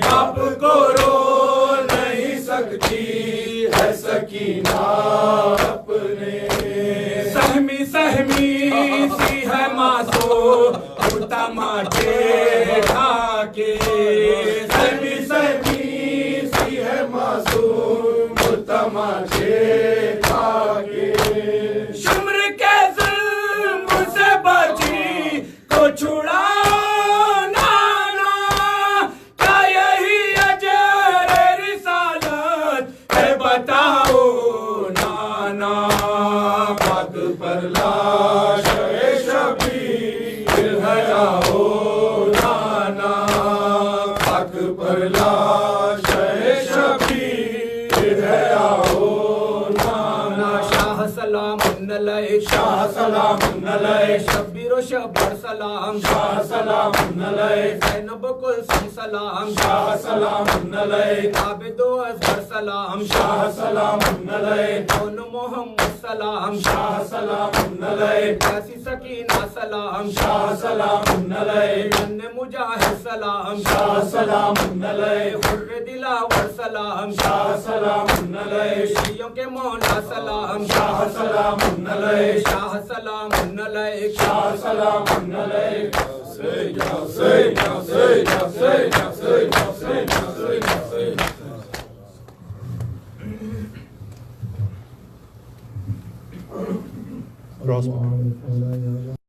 F: باپ کو رو نہیں سکتی ہے سکینہ اپنے سہمی سہمی سی ہے معصوم ٹماٹے کھا کے سہمی سہمی سی ہے معصوم ٹماٹے کھا کے شمر کے ظلم سے بچی کو چھڑا نانا کیا یہی اجر رسالت ہے بتاؤ نانا خاک پر لاش شبیر ہے آؤ نانا خاک پر لاش شبیر ہے آؤ نانا شاہ سلام علیہ شاہ سلام علیہ شبیر و شبر سلام شاہ سلام علیہ زینب کلثوم سلام شاہ سلام علیہ عابد و اصغر سلام شاہ سلام علیہ کون محمد سلام شاہ سلام علیہ کیسی سکینہ سلام شاہ سلام علیہ جن مجاہد سلام شاہ سلام علیہ خر دلاور سلام شاہ سلام علیہ شیعوں کے مولا سلام شاہ سلام علیہ شاہ سلام علیہ شاہ سلام علیہ سیدنا سیدنا سیدنا سیدنا سیدنا سیدنا سیدنا
G: Cross.